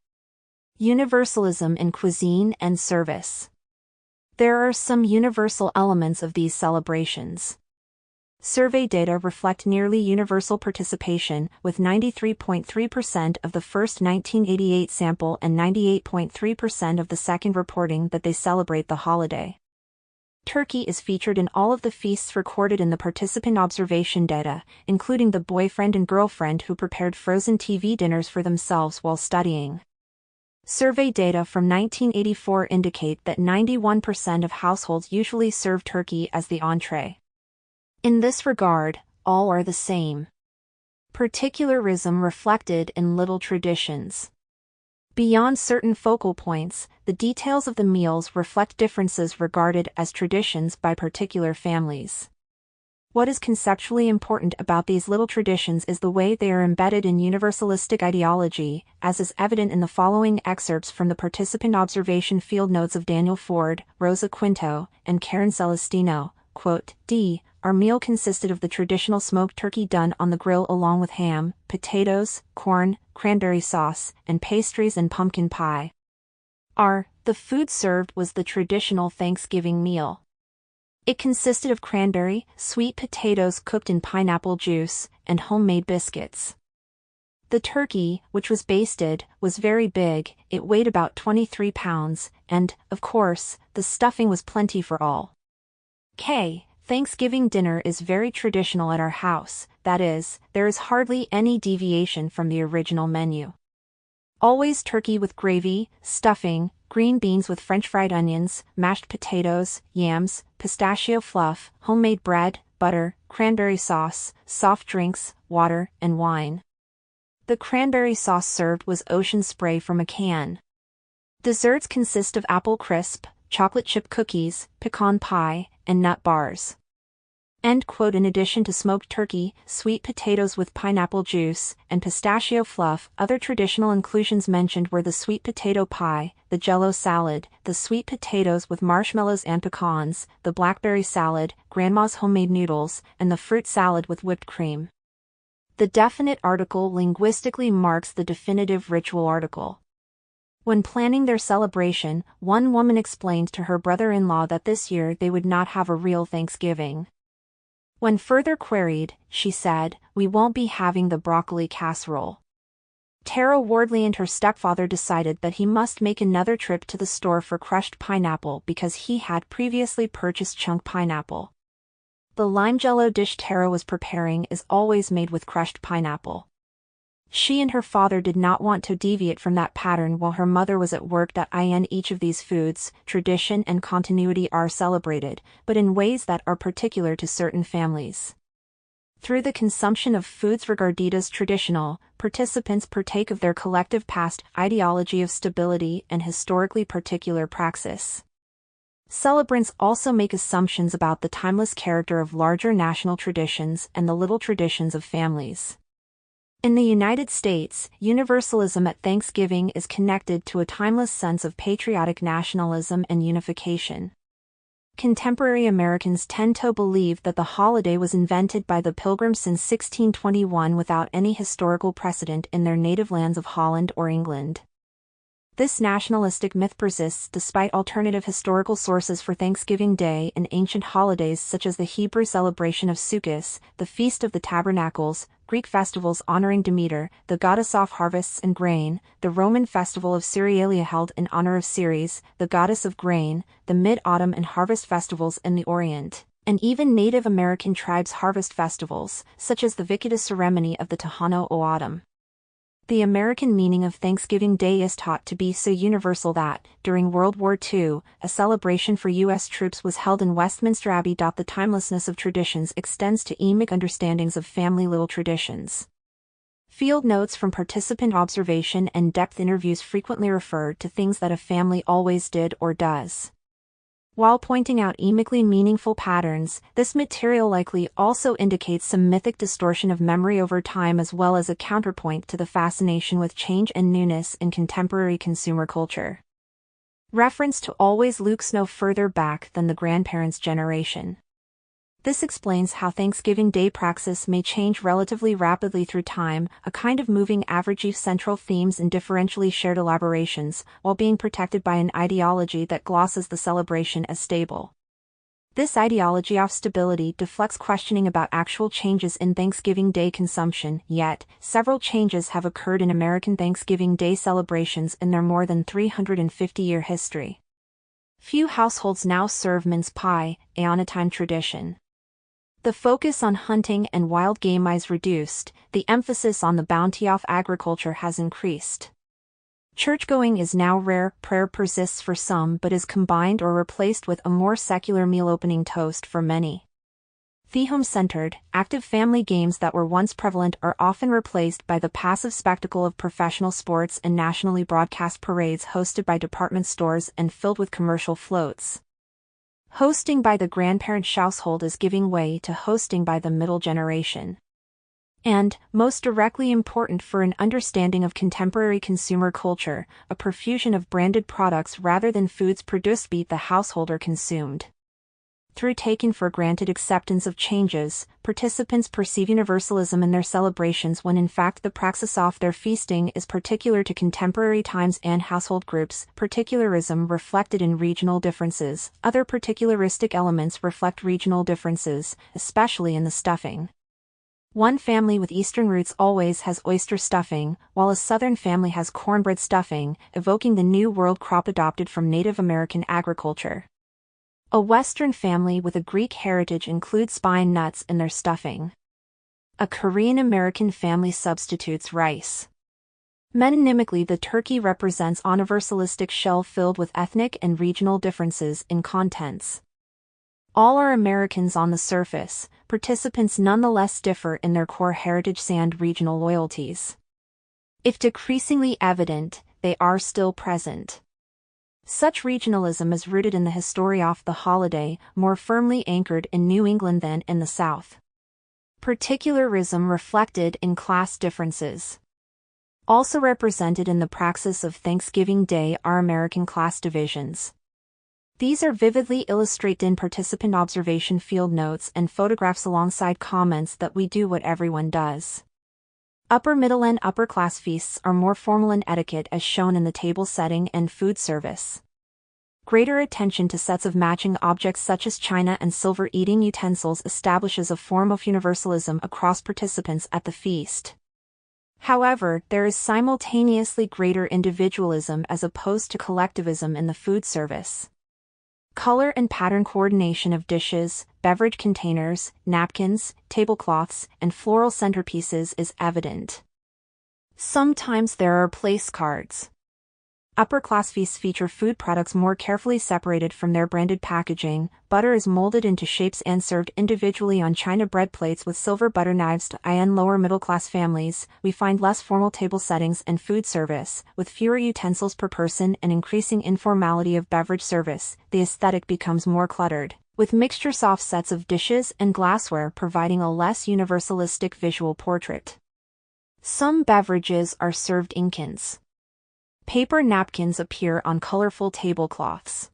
Universalism in cuisine and service. There are some universal elements of these celebrations. Survey data reflect nearly universal participation, with 93.3% of the first 1988 sample and 98.3% of the second reporting that they celebrate the holiday. Turkey is featured in all of the feasts recorded in the participant observation data, including the boyfriend and girlfriend who prepared frozen TV dinners for themselves while studying. Survey data from 1984 indicate that 91% of households usually serve turkey as the entree. In this regard, all are the same. Particularism reflected in little traditions. Beyond certain focal points, the details of the meals reflect differences regarded as traditions by particular families. What is conceptually important about these little traditions is the way they are embedded in universalistic ideology, as is evident in the following excerpts from the participant observation field notes of Daniel Ford, Rosa Quinto, and Karen Celestino. Quote, Our meal consisted of the traditional smoked turkey done on the grill along with ham, potatoes, corn, cranberry sauce, and pastries and pumpkin pie. The food served was the traditional Thanksgiving meal. It consisted of cranberry, sweet potatoes cooked in pineapple juice, and homemade biscuits. The turkey, which was basted, was very big, it weighed about 23 pounds, and, of course, the stuffing was plenty for all. Thanksgiving dinner is very traditional at our house, that is, there is hardly any deviation from the original menu. Always turkey with gravy, stuffing, green beans with French fried onions, mashed potatoes, yams, pistachio fluff, homemade bread, butter, cranberry sauce, soft drinks, water, and wine. The cranberry sauce served was ocean spray from a can. Desserts consist of apple crisp, chocolate chip cookies, pecan pie, and nut bars. End quote. In addition to smoked turkey, sweet potatoes with pineapple juice, and pistachio fluff, other traditional inclusions mentioned were the sweet potato pie, the jello salad, the sweet potatoes with marshmallows and pecans, the blackberry salad, grandma's homemade noodles, and the fruit salad with whipped cream. The definite article linguistically marks the definitive ritual article. When planning their celebration, one woman explained to her brother-in-law that this year they would not have a real Thanksgiving. When further queried, she said, "We won't be having the broccoli casserole." Tara Wardley and her stepfather decided that he must make another trip to the store for crushed pineapple because he had previously purchased chunk pineapple. The lime jello dish Tara was preparing is always made with crushed pineapple. She and her father did not want to deviate from that pattern while her mother was at work. In each of these foods, tradition and continuity are celebrated, but in ways that are particular to certain families. Through the consumption of foods regarded as traditional, participants partake of their collective past ideology of stability and historically particular praxis. Celebrants also make assumptions about the timeless character of larger national traditions and the little traditions of families. In the United States, universalism at Thanksgiving is connected to a timeless sense of patriotic nationalism and unification. Contemporary Americans tend to believe that the holiday was invented by the Pilgrims since 1621 without any historical precedent in their native lands of Holland or England. This nationalistic myth persists despite alternative historical sources for Thanksgiving Day and ancient holidays such as the Hebrew celebration of Sukkot, the Feast of the Tabernacles, Greek festivals honoring Demeter, the goddess of harvests and grain, the Roman festival of Cerealia held in honor of Ceres, the goddess of grain, the Mid-Autumn and Harvest festivals in the Orient, and even Native American tribes' harvest festivals, such as the Vikita ceremony of the Tohono O'odham. The American meaning of Thanksgiving Day is taught to be so universal that, during World War II, a celebration for U.S. troops was held in Westminster Abbey. The timelessness of traditions extends to emic understandings of family little traditions. Field notes from participant observation and depth interviews frequently refer to things that a family always did or does. While pointing out emically meaningful patterns, this material likely also indicates some mythic distortion of memory over time as well as a counterpoint to the fascination with change and newness in contemporary consumer culture. Reference to always looks no further back than the grandparents' generation. This explains how Thanksgiving Day praxis may change relatively rapidly through time, a kind of moving average of central themes and differentially shared elaborations, while being protected by an ideology that glosses the celebration as stable. This ideology of stability deflects questioning about actual changes in Thanksgiving Day consumption, yet, several changes have occurred in American Thanksgiving Day celebrations in their more than 350-year history. Few households now serve mince pie, a on-a-time tradition. The focus on hunting and wild game is reduced, the emphasis on the bounty of agriculture has increased. Church-going is now rare, prayer persists for some but is combined or replaced with a more secular meal-opening toast for many. The home-centered, active family games that were once prevalent are often replaced by the passive spectacle of professional sports and nationally broadcast parades hosted by department stores and filled with commercial floats. Hosting by the grandparent household is giving way to hosting by the middle generation. And, most directly important for an understanding of contemporary consumer culture, a profusion of branded products rather than foods produced by the household or consumed. Through taken for granted acceptance of changes, participants perceive universalism in their celebrations when in fact the praxis of their feasting is particular to contemporary times and household groups, particularism reflected in regional differences. Other particularistic elements reflect regional differences, especially in the stuffing. One family with Eastern roots always has oyster stuffing, while a Southern family has cornbread stuffing, evoking the New World crop adopted from Native American agriculture. A Western family with a Greek heritage includes pine nuts in their stuffing. A Korean American family substitutes rice. Metonymically, the turkey represents a universalistic shell filled with ethnic and regional differences in contents. All are Americans on the surface, participants nonetheless differ in their core heritage and regional loyalties. If decreasingly evident, they are still present. Such regionalism is rooted in the history of the holiday, more firmly anchored in New England than in the South. Particularism reflected in class differences. Also represented in the praxis of Thanksgiving Day are American class divisions. These are vividly illustrated in participant observation field notes and photographs alongside comments that we do what everyone does. Upper middle and upper class feasts are more formal in etiquette as shown in the table setting and food service. Greater attention to sets of matching objects such as china and silver eating utensils establishes a form of universalism across participants at the feast. However, there is simultaneously greater individualism as opposed to collectivism in the food service. Color and pattern coordination of dishes, beverage containers, napkins, tablecloths, and floral centerpieces is evident. Sometimes there are place cards. Upper-class feasts feature food products more carefully separated from their branded packaging. Butter is molded into shapes and served individually on china bread plates with silver butter knives. In lower middle-class families, we find less formal table settings and food service, with fewer utensils per person and increasing informality of beverage service. The aesthetic becomes more cluttered, with mixture soft sets of dishes and glassware providing a less universalistic visual portrait. Some beverages are served in cans. Paper napkins appear on colorful tablecloths.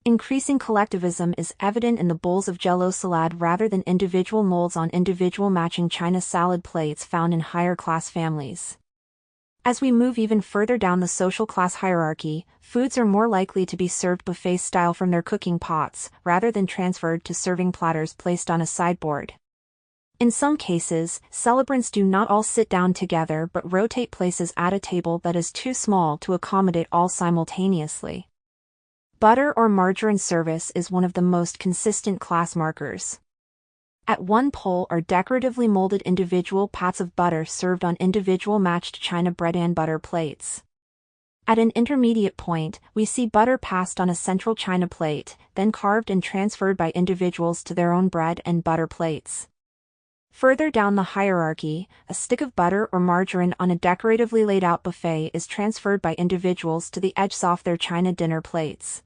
Increasing collectivism is evident in the bowls of Jell-O salad rather than individual molds on individual matching china salad plates found in higher class families. As we move even further down the social class hierarchy, foods are more likely to be served buffet style from their cooking pots, rather than transferred to serving platters placed on a sideboard. In some cases, celebrants do not all sit down together but rotate places at a table that is too small to accommodate all simultaneously. Butter or margarine service is one of the most consistent class markers. At one pole are decoratively molded individual pats of butter served on individual matched china bread and butter plates. At an intermediate point, we see butter passed on a central china plate, then carved and transferred by individuals to their own bread and butter plates. Further down the hierarchy, a stick of butter or margarine on a decoratively laid out buffet is transferred by individuals to the edges of their china dinner plates.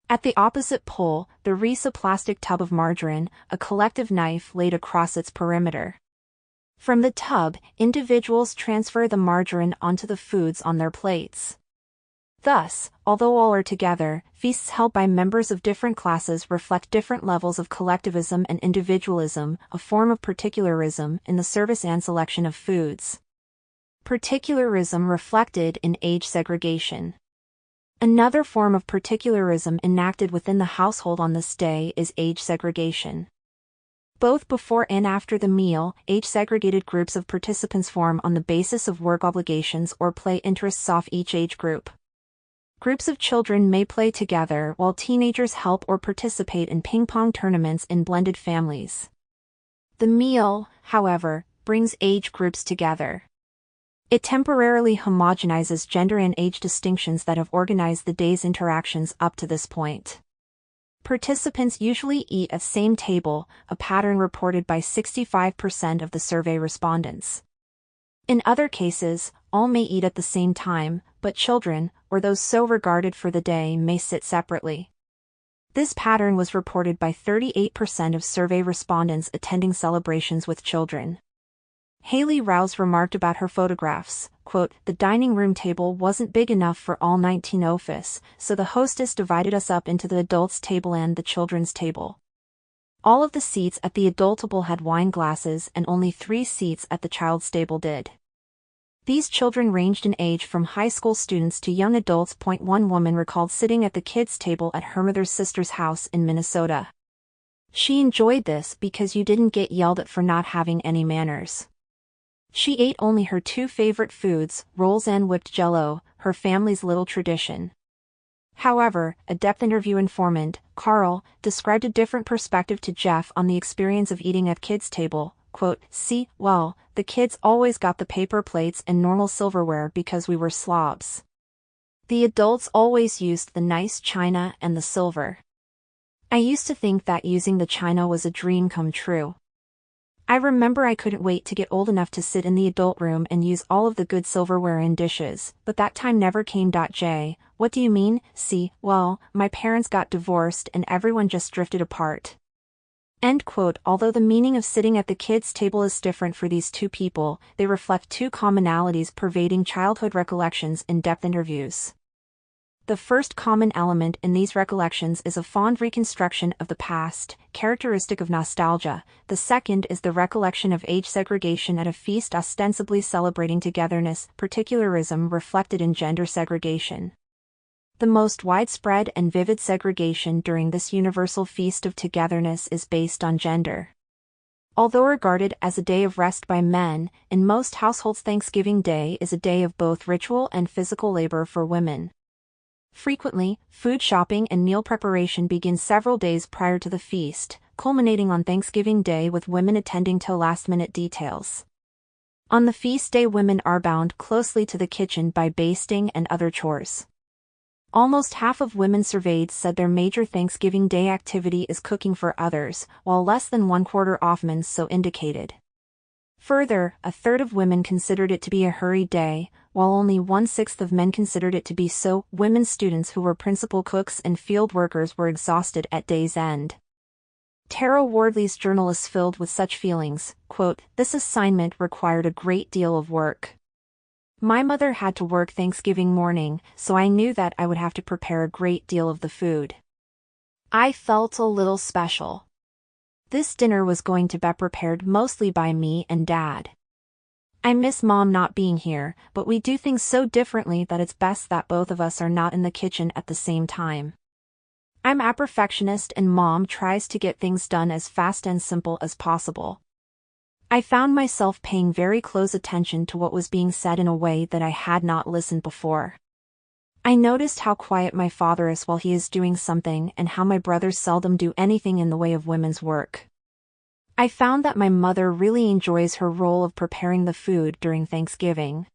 At the opposite pole, there rests a plastic tub of margarine, a collective knife laid across its perimeter. From the tub, individuals transfer the margarine onto the foods on their plates. Thus, although all are together, feasts held by members of different classes reflect different levels of collectivism and individualism, a form of particularism in the service and selection of foods. Particularism reflected in age segregation. Another form of particularism enacted within the household on this day is age segregation. Both before and after the meal, age-segregated groups of participants form on the basis of work obligations or play interests of each age group. Groups of children may play together while teenagers help or participate in ping-pong tournaments in blended families. The meal, however, brings age groups together. It temporarily homogenizes gender and age distinctions that have organized the day's interactions up to this point. Participants usually eat at the same table, a pattern reported by 65% of the survey respondents. In other cases, all may eat at the same time, but children, or those so regarded for the day, may sit separately. This pattern was reported by 38% of survey respondents attending celebrations with children. Haley Rouse remarked about her photographs, quote, "The dining room table wasn't big enough for all 19 of us, so the hostess divided us up into the adults' table and the children's table. All of the seats at the adult table had wine glasses and only 3 seats at the child's table did." These children ranged in age from high school students to young adults. One woman recalled sitting at the kids' table at her mother's sister's house in Minnesota. She enjoyed this because you didn't get yelled at for not having any manners. She ate only her 2 favorite foods, rolls and whipped jello, her family's little tradition. However, a depth interview informant, Carl, described a different perspective to Jeff on the experience of eating at kids' table, quote, "See, well, the kids always got the paper plates and normal silverware because we were slobs. The adults always used the nice china and the silver. I used to think that using the china was a dream come true. I remember I couldn't wait to get old enough to sit in the adult room and use all of the good silverware and dishes, but that time never came. J. What do you mean? See, well, my parents got divorced and everyone just drifted apart." End quote. Although the meaning of sitting at the kids' table is different for these two people, they reflect 2 commonalities pervading childhood recollections in depth interviews. The first common element in these recollections is a fond reconstruction of the past, characteristic of nostalgia. The second is the recollection of age segregation at a feast ostensibly celebrating togetherness, particularism reflected in gender segregation. The most widespread and vivid segregation during this universal feast of togetherness is based on gender. Although regarded as a day of rest by men, in most households Thanksgiving Day is a day of both ritual and physical labor for women. Frequently, food shopping and meal preparation begin several days prior to the feast, culminating on Thanksgiving Day with women attending to last-minute details. On the feast day, women are bound closely to the kitchen by basting and other chores. Almost half of women surveyed said their major Thanksgiving Day activity is cooking for others, while less than 1/4 of men so indicated. Further, a third of women considered it to be a hurried day, while only 1/6 of men considered it to be so. Women students who were principal cooks and field workers were exhausted at day's end. Tara Wardley's journal is filled with such feelings, quote, "This assignment required a great deal of work. My mother had to work Thanksgiving morning, so I knew that I would have to prepare a great deal of the food. I felt a little special. This dinner was going to be prepared mostly by me and Dad. I miss Mom not being here, but we do things so differently that it's best that both of us are not in the kitchen at the same time. I'm a perfectionist and Mom tries to get things done as fast and simple as possible. I found myself paying very close attention to what was being said in a way that I had not listened before. I noticed how quiet my father is while he is doing something and how my brothers seldom do anything in the way of women's work. I found that my mother really enjoys her role of preparing the food during Thanksgiving.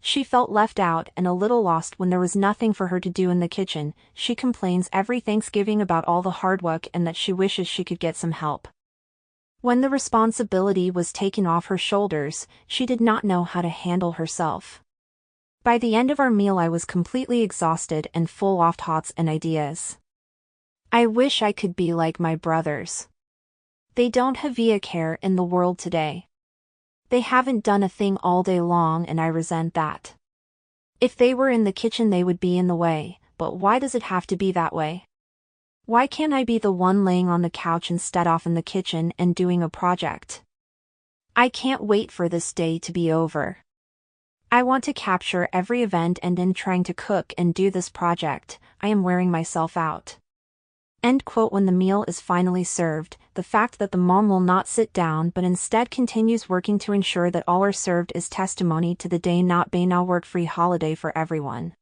She felt left out and a little lost when there was nothing for her to do in the kitchen. She complains every Thanksgiving about all the hard work and that she wishes she could get some help. When the responsibility was taken off her shoulders, she did not know how to handle herself. By the end of our meal I was completely exhausted and full of thoughts and ideas. I wish I could be like my brothers. They don't have a care in the world today. They haven't done a thing all day long and I resent that. If they were in the kitchen they would be in the way, but why does it have to be that way? Why can't I be the one laying on the couch instead of in the kitchen and doing a project? I can't wait for this day to be over. I want to capture every event, and in trying to cook and do this project, I am wearing myself out. End quote. When the meal is finally served, the fact that the mom will not sit down but instead continues working to ensure that all are served is testimony to the day not be now work-free holiday for everyone.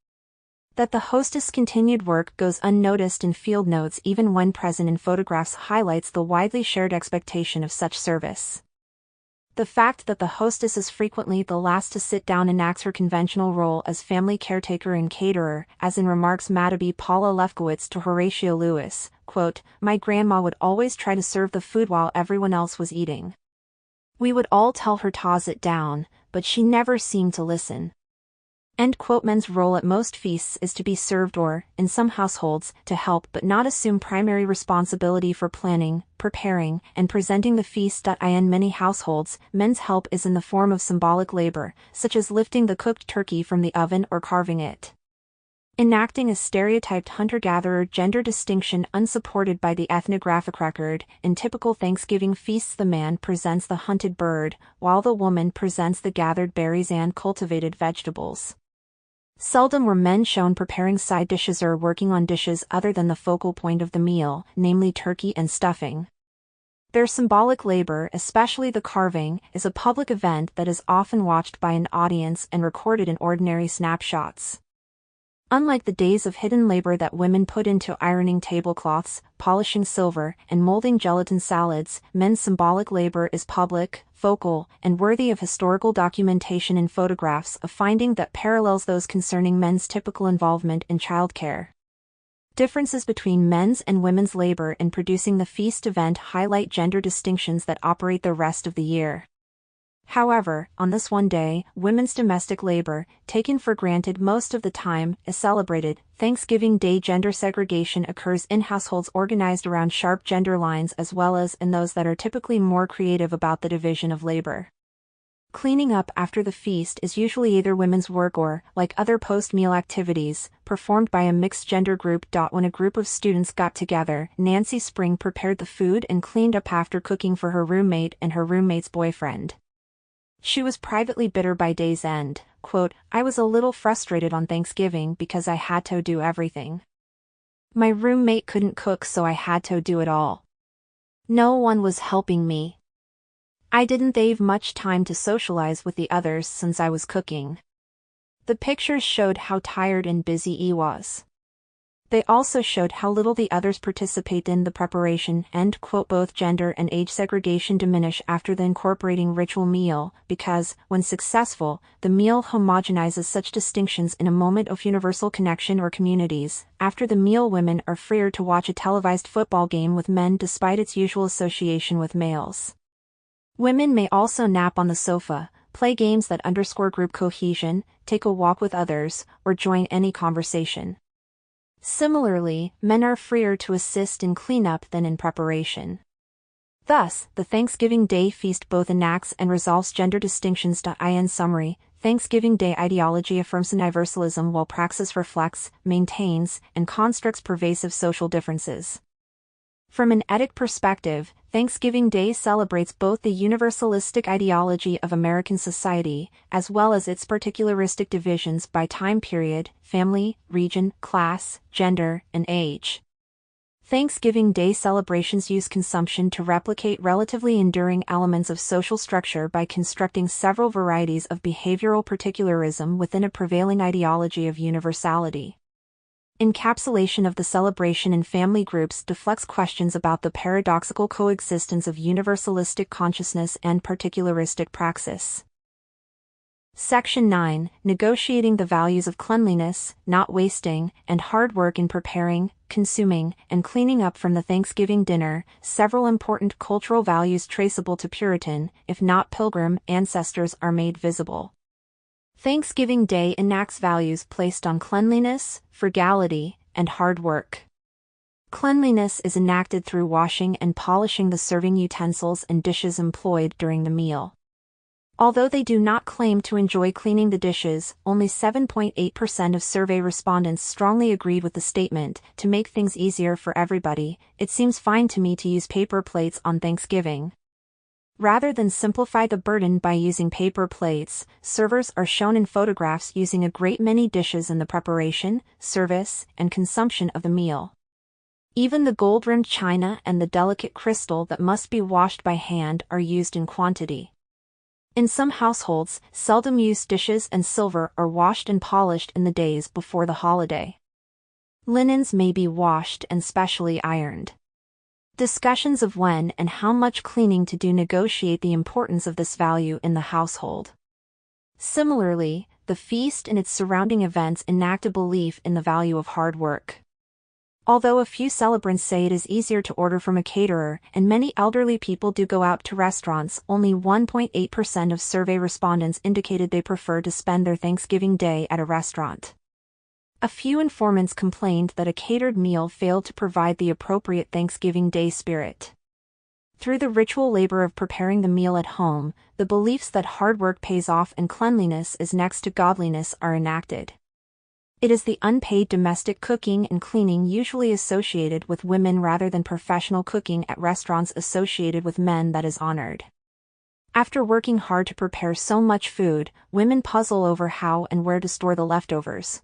That the hostess' continued work goes unnoticed in field notes even when present in photographs highlights the widely shared expectation of such service. The fact that the hostess is frequently the last to sit down enacts her conventional role as family caretaker and caterer, as in remarks Mattaby Paula Lefkowitz to Horatio Lewis, quote, "My grandma would always try to serve the food while everyone else was eating. We would all tell her to sit down, but she never seemed to listen." End quote. Men's role at most feasts is to be served or, in some households, to help but not assume primary responsibility for planning, preparing, and presenting the feast. In many households, men's help is in the form of symbolic labor, such as lifting the cooked turkey from the oven or carving it. Enacting a stereotyped hunter-gatherer gender distinction unsupported by the ethnographic record, in typical Thanksgiving feasts the man presents the hunted bird, while the woman presents the gathered berries and cultivated vegetables. Seldom were men shown preparing side dishes or working on dishes other than the focal point of the meal, namely turkey and stuffing. Their symbolic labor, especially the carving, is a public event that is often watched by an audience and recorded in ordinary snapshots. Unlike the days of hidden labor that women put into ironing tablecloths, polishing silver, and molding gelatin salads, men's symbolic labor is public, focal, and worthy of historical documentation in photographs, a finding that parallels those concerning men's typical involvement in childcare. Differences between men's and women's labor in producing the feast event highlight gender distinctions that operate the rest of the year. However, on this one day, women's domestic labor, taken for granted most of the time, is celebrated. Thanksgiving Day gender segregation occurs in households organized around sharp gender lines as well as in those that are typically more creative about the division of labor. Cleaning up after the feast is usually either women's work or, like other post-meal activities, performed by a mixed-gender group. When a group of students got together, Nancy Spring prepared the food and cleaned up after cooking for her roommate and her roommate's boyfriend. She was privately bitter by day's end, quote, "I was a little frustrated on Thanksgiving because I had to do everything. My roommate couldn't cook, so I had to do it all. No one was helping me. I didn't have much time to socialize with the others since I was cooking." The pictures showed how tired and busy he was. They also showed how little the others participate in the preparation. End quote. Both gender and age segregation diminish after the incorporating ritual meal, because, when successful, the meal homogenizes such distinctions in a moment of universal connection or communities. After the meal, women are freer to watch a televised football game with men despite its usual association with males. Women may also nap on the sofa, play games that underscore group cohesion, take a walk with others, or join any conversation. Similarly, men are freer to assist in cleanup than in preparation. Thus, the Thanksgiving Day feast both enacts and resolves gender distinctions. In summary, Thanksgiving Day ideology affirms universalism while praxis reflects, maintains, and constructs pervasive social differences. From an etic perspective, Thanksgiving Day celebrates both the universalistic ideology of American society, as well as its particularistic divisions by time period, family, region, class, gender, and age. Thanksgiving Day celebrations use consumption to replicate relatively enduring elements of social structure by constructing several varieties of behavioral particularism within a prevailing ideology of universality. Encapsulation of the celebration in family groups deflects questions about the paradoxical coexistence of universalistic consciousness and particularistic praxis. Section 9. Negotiating the values of cleanliness, not wasting, and hard work in preparing, consuming, and cleaning up from the Thanksgiving dinner. Several important cultural values traceable to Puritan, if not Pilgrim, ancestors are made visible. Thanksgiving Day enacts values placed on cleanliness, frugality, and hard work. Cleanliness is enacted through washing and polishing the serving utensils and dishes employed during the meal. Although they do not claim to enjoy cleaning the dishes, only 7.8% of survey respondents strongly agreed with the statement. To make things easier for everybody, it seems fine to me to use paper plates on Thanksgiving. Rather than simplify the burden by using paper plates, servers are shown in photographs using a great many dishes in the preparation, service, and consumption of the meal. Even the gold-rimmed china and the delicate crystal that must be washed by hand are used in quantity. In some households, seldom-used dishes and silver are washed and polished in the days before the holiday. Linens may be washed and specially ironed. Discussions of when and how much cleaning to do negotiate the importance of this value in the household. Similarly, the feast and its surrounding events enact a belief in the value of hard work. Although a few celebrants say it is easier to order from a caterer, and many elderly people do go out to restaurants, only 1.8% of survey respondents indicated they prefer to spend their Thanksgiving Day at a restaurant. A few informants complained that a catered meal failed to provide the appropriate Thanksgiving Day spirit. Through the ritual labor of preparing the meal at home, the beliefs that hard work pays off and cleanliness is next to godliness are enacted. It is the unpaid domestic cooking and cleaning usually associated with women rather than professional cooking at restaurants associated with men that is honored. After working hard to prepare so much food, women puzzle over how and where to store the leftovers.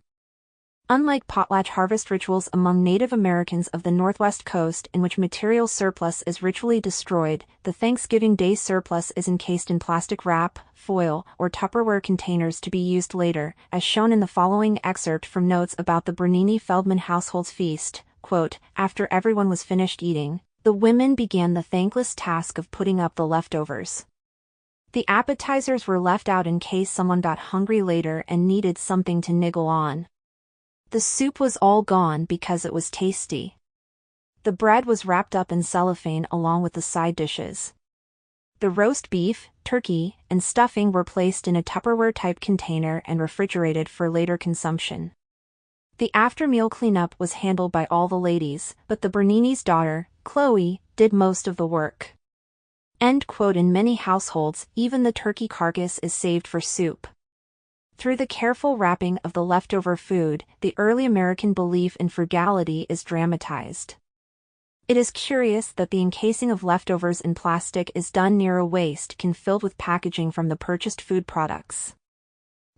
Unlike potlatch harvest rituals among Native Americans of the Northwest Coast in which material surplus is ritually destroyed, the Thanksgiving Day surplus is encased in plastic wrap, foil, or Tupperware containers to be used later, as shown in the following excerpt from notes about the Bernini-Feldman household's feast. Quote, "After everyone was finished eating, the women began the thankless task of putting up the leftovers. The appetizers were left out in case someone got hungry later and needed something to niggle on. The soup was all gone because it was tasty. The bread was wrapped up in cellophane along with the side dishes. The roast beef, turkey, and stuffing were placed in a Tupperware-type container and refrigerated for later consumption. The after-meal cleanup was handled by all the ladies, but the Bernini's daughter, Chloe, did most of the work." End quote. In many households, even the turkey carcass is saved for soup. Through the careful wrapping of the leftover food, the early American belief in frugality is dramatized. It is curious that the encasing of leftovers in plastic is done near a waste can filled with packaging from the purchased food products.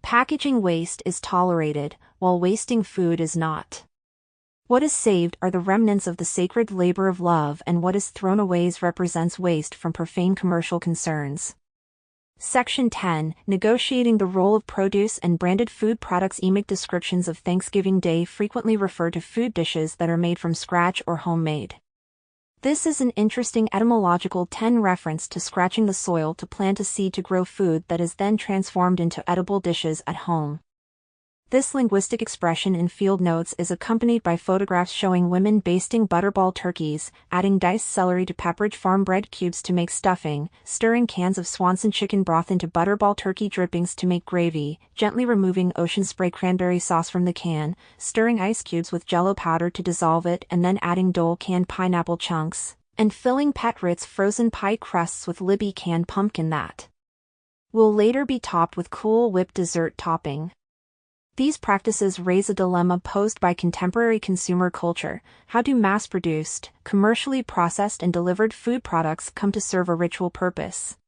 Packaging waste is tolerated, while wasting food is not. What is saved are the remnants of the sacred labor of love, and what is thrown away represents waste from profane commercial concerns. Section 10, Negotiating the Role of Produce and Branded Food Products. EMIC descriptions of Thanksgiving Day frequently refer to food dishes that are made from scratch or homemade. This is an interesting etymological 10 reference to scratching the soil to plant a seed to grow food that is then transformed into edible dishes at home. This linguistic expression in field notes is accompanied by photographs showing women basting butterball turkeys, adding diced celery to Pepperidge Farm bread cubes to make stuffing, stirring cans of Swanson chicken broth into butterball turkey drippings to make gravy, gently removing Ocean Spray cranberry sauce from the can, stirring ice cubes with Jell-O powder to dissolve it and then adding Dole canned pineapple chunks, and filling Pet Ritz frozen pie crusts with Libby canned pumpkin that will later be topped with Cool Whip dessert topping. These practices raise a dilemma posed by contemporary consumer culture. How do mass-produced, commercially processed and delivered food products come to serve a ritual purpose?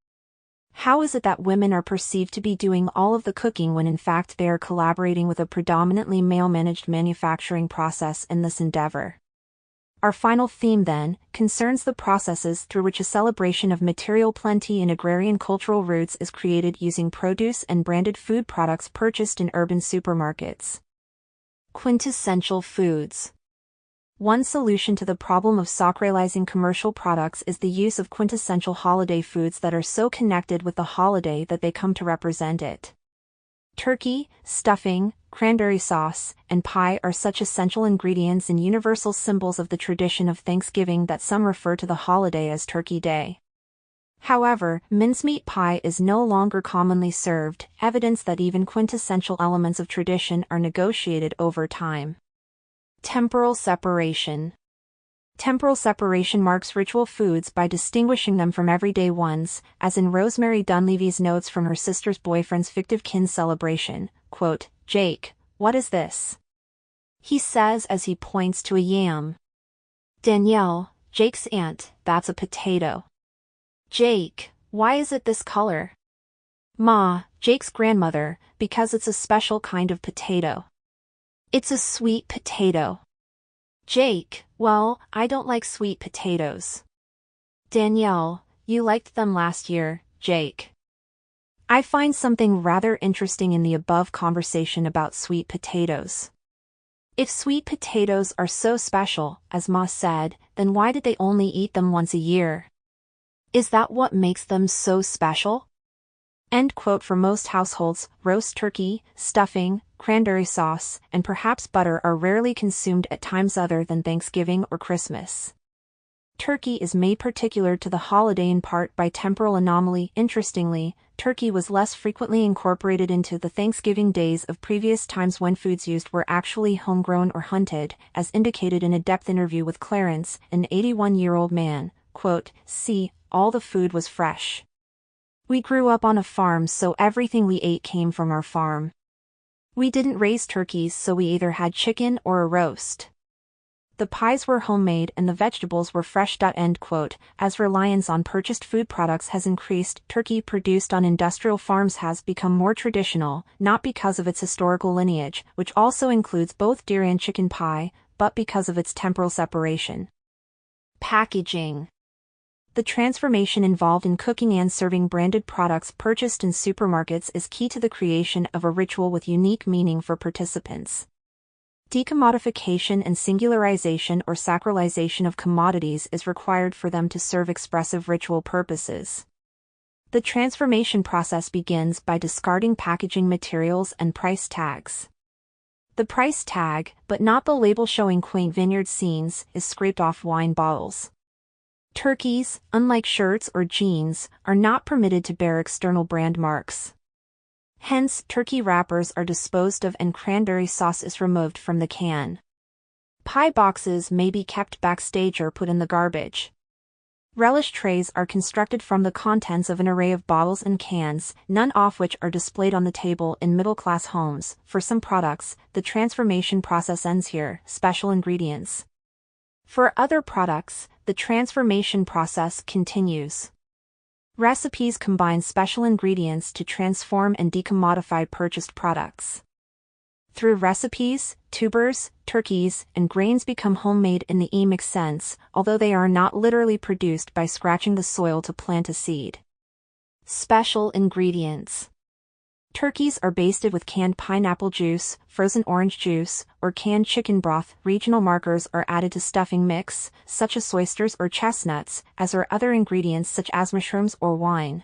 How is it that women are perceived to be doing all of the cooking when in fact they are collaborating with a predominantly male-managed manufacturing process in this endeavor? Our final theme, then, concerns the processes through which a celebration of material plenty in agrarian cultural roots is created using produce and branded food products purchased in urban supermarkets. Quintessential foods. One solution to the problem of sacralizing commercial products is the use of quintessential holiday foods that are so connected with the holiday that they come to represent it. Turkey, stuffing, cranberry sauce, and pie are such essential ingredients and universal symbols of the tradition of Thanksgiving that some refer to the holiday as Turkey Day. However, mincemeat pie is no longer commonly served, evidence that even quintessential elements of tradition are negotiated over time. Temporal separation. Temporal separation marks ritual foods by distinguishing them from everyday ones, as in Rosemary Dunleavy's notes from her sister's boyfriend's fictive kin celebration. Quote, "Jake, what is this?" he says as he points to a yam. "Danielle, Jake's aunt, that's a potato." "Jake, Why is it this color? Ma, Jake's grandmother, because it's a special kind of potato. It's a sweet potato. Jake, well, I don't like sweet potatoes. Danielle, you liked them last year, Jake. I find something rather interesting in the above conversation about sweet potatoes. If sweet potatoes are so special, as Ma said, then why did they only eat them once a year? Is that what makes them so special? End quote. For most households, roast turkey, stuffing, cranberry sauce, and perhaps butter are rarely consumed at times other than Thanksgiving or Christmas. Turkey is made particular to the holiday in part by temporal anomaly. Interestingly, turkey was less frequently incorporated into the Thanksgiving days of previous times when foods used were actually homegrown or hunted, as indicated in a depth interview with Clarence, an 81-year-old man. Quote, "See, all the food was fresh. We grew up on a farm, so everything we ate came from our farm. We didn't raise turkeys, so we either had chicken or a roast. The pies were homemade and the vegetables were fresh." End quote. As reliance on purchased food products has increased, turkey produced on industrial farms has become more traditional, not because of its historical lineage, which also includes both deer and chicken pie, but because of its temporal separation. Packaging. The transformation involved in cooking and serving branded products purchased in supermarkets is key to the creation of a ritual with unique meaning for participants. Decommodification and singularization or sacralization of commodities is required for them to serve expressive ritual purposes. The transformation process begins by discarding packaging materials and price tags. The price tag, but not the label showing quaint vineyard scenes, is scraped off wine bottles. Turkeys, unlike shirts or jeans, are not permitted to bear external brand marks. Hence, turkey wrappers are disposed of and cranberry sauce is removed from the can. Pie boxes may be kept backstage or put in the garbage. Relish trays are constructed from the contents of an array of bottles and cans, none of which are displayed on the table in middle-class homes. For some products, the transformation process ends here. Special ingredients. For other products, the transformation process continues. Recipes combine special ingredients to transform and decommodify purchased products. Through recipes, tubers, turkeys, and grains become homemade in the emic sense, although they are not literally produced by scratching the soil to plant a seed. Special ingredients. Turkeys are basted with canned pineapple juice, frozen orange juice, or canned chicken broth. Regional markers are added to stuffing mix, such as oysters or chestnuts, as are other ingredients such as mushrooms or wine.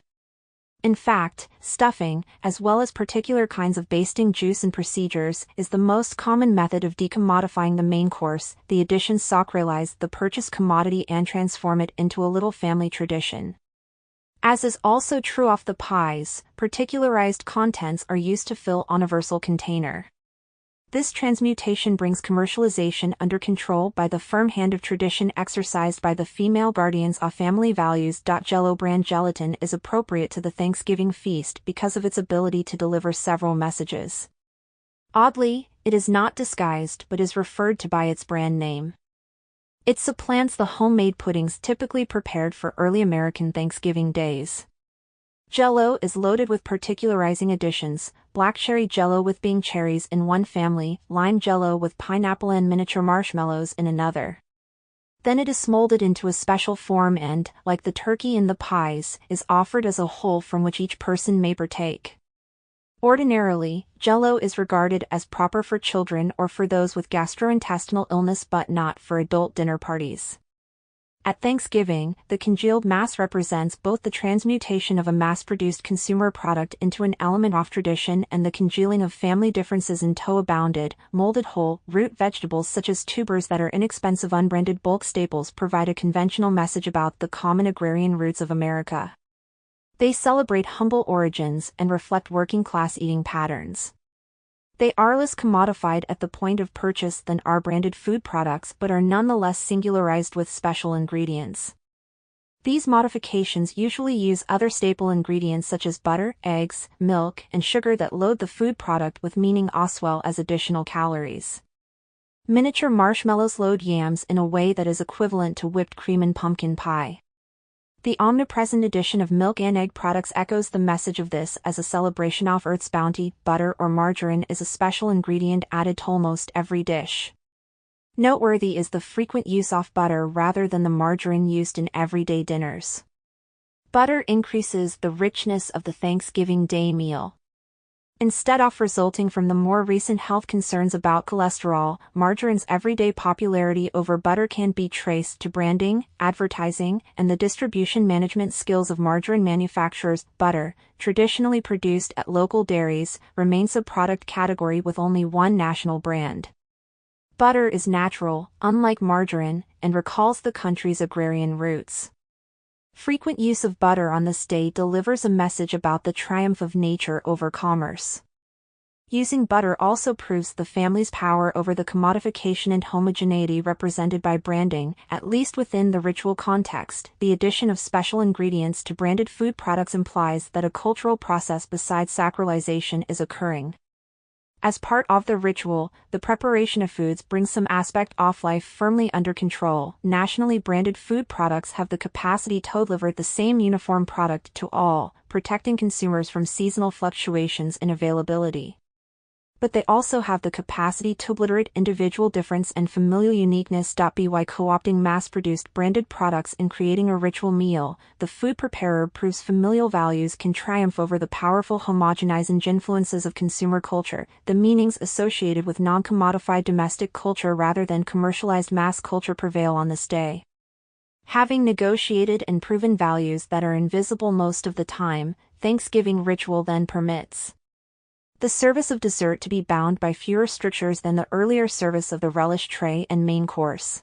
In fact, stuffing, as well as particular kinds of basting juice and procedures, is the most common method of decommodifying the main course. The additions sacralize the purchased commodity and transform it into a little family tradition. As is also true of the pies, particularized contents are used to fill a universal container. This transmutation brings commercialization under control by the firm hand of tradition exercised by the female guardians of family values. Jell-O brand gelatin is appropriate to the Thanksgiving feast because of its ability to deliver several messages. Oddly, it is not disguised but is referred to by its brand name. It supplants the homemade puddings typically prepared for early American Thanksgiving days. Jell-O is loaded with particularizing additions: black cherry Jell-O with Bing cherries in one family, lime Jell-O with pineapple and miniature marshmallows in another. Then it is molded into a special form and, like the turkey and the pies, is offered as a whole from which each person may partake. Ordinarily, Jell-O is regarded as proper for children or for those with gastrointestinal illness but not for adult dinner parties. At Thanksgiving, the congealed mass represents both the transmutation of a mass-produced consumer product into an element of tradition and the congealing of family differences in toe-abounded, molded whole, root vegetables such as tubers that are inexpensive unbranded bulk staples provide a conventional message about the common agrarian roots of America. They celebrate humble origins and reflect working-class eating patterns. They are less commodified at the point of purchase than are branded food products but are nonetheless singularized with special ingredients. These modifications usually use other staple ingredients such as butter, eggs, milk, and sugar that load the food product with meaning as well as additional calories. Miniature marshmallows load yams in a way that is equivalent to whipped cream in pumpkin pie. The omnipresent addition of milk and egg products echoes the message of this as a celebration of Earth's bounty. Butter or margarine is a special ingredient added to almost every dish. Noteworthy is the frequent use of butter rather than the margarine used in everyday dinners. Butter increases the richness of the Thanksgiving Day meal. Instead of resulting from the more recent health concerns about cholesterol, margarine's everyday popularity over butter can be traced to branding, advertising, and the distribution management skills of margarine manufacturers. Butter, traditionally produced at local dairies, remains a product category with only one national brand. Butter is natural, unlike margarine, and recalls the country's agrarian roots. Frequent use of butter on this day delivers a message about the triumph of nature over commerce. Using butter also proves the family's power over the commodification and homogeneity represented by branding, at least within the ritual context. The addition of special ingredients to branded food products implies that a cultural process besides sacralization is occurring. As part of the ritual, the preparation of foods brings some aspect of life firmly under control. Nationally branded food products have the capacity to deliver the same uniform product to all, protecting consumers from seasonal fluctuations in availability. But they also have the capacity to obliterate individual difference and familial uniqueness. By co-opting mass-produced branded products in creating a ritual meal, the food preparer proves familial values can triumph over the powerful homogenizing influences of consumer culture, the meanings associated with non-commodified domestic culture rather than commercialized mass culture prevail on this day. Having negotiated and proven values that are invisible most of the time, Thanksgiving ritual then permits the service of dessert to be bound by fewer strictures than the earlier service of the relish tray and main course.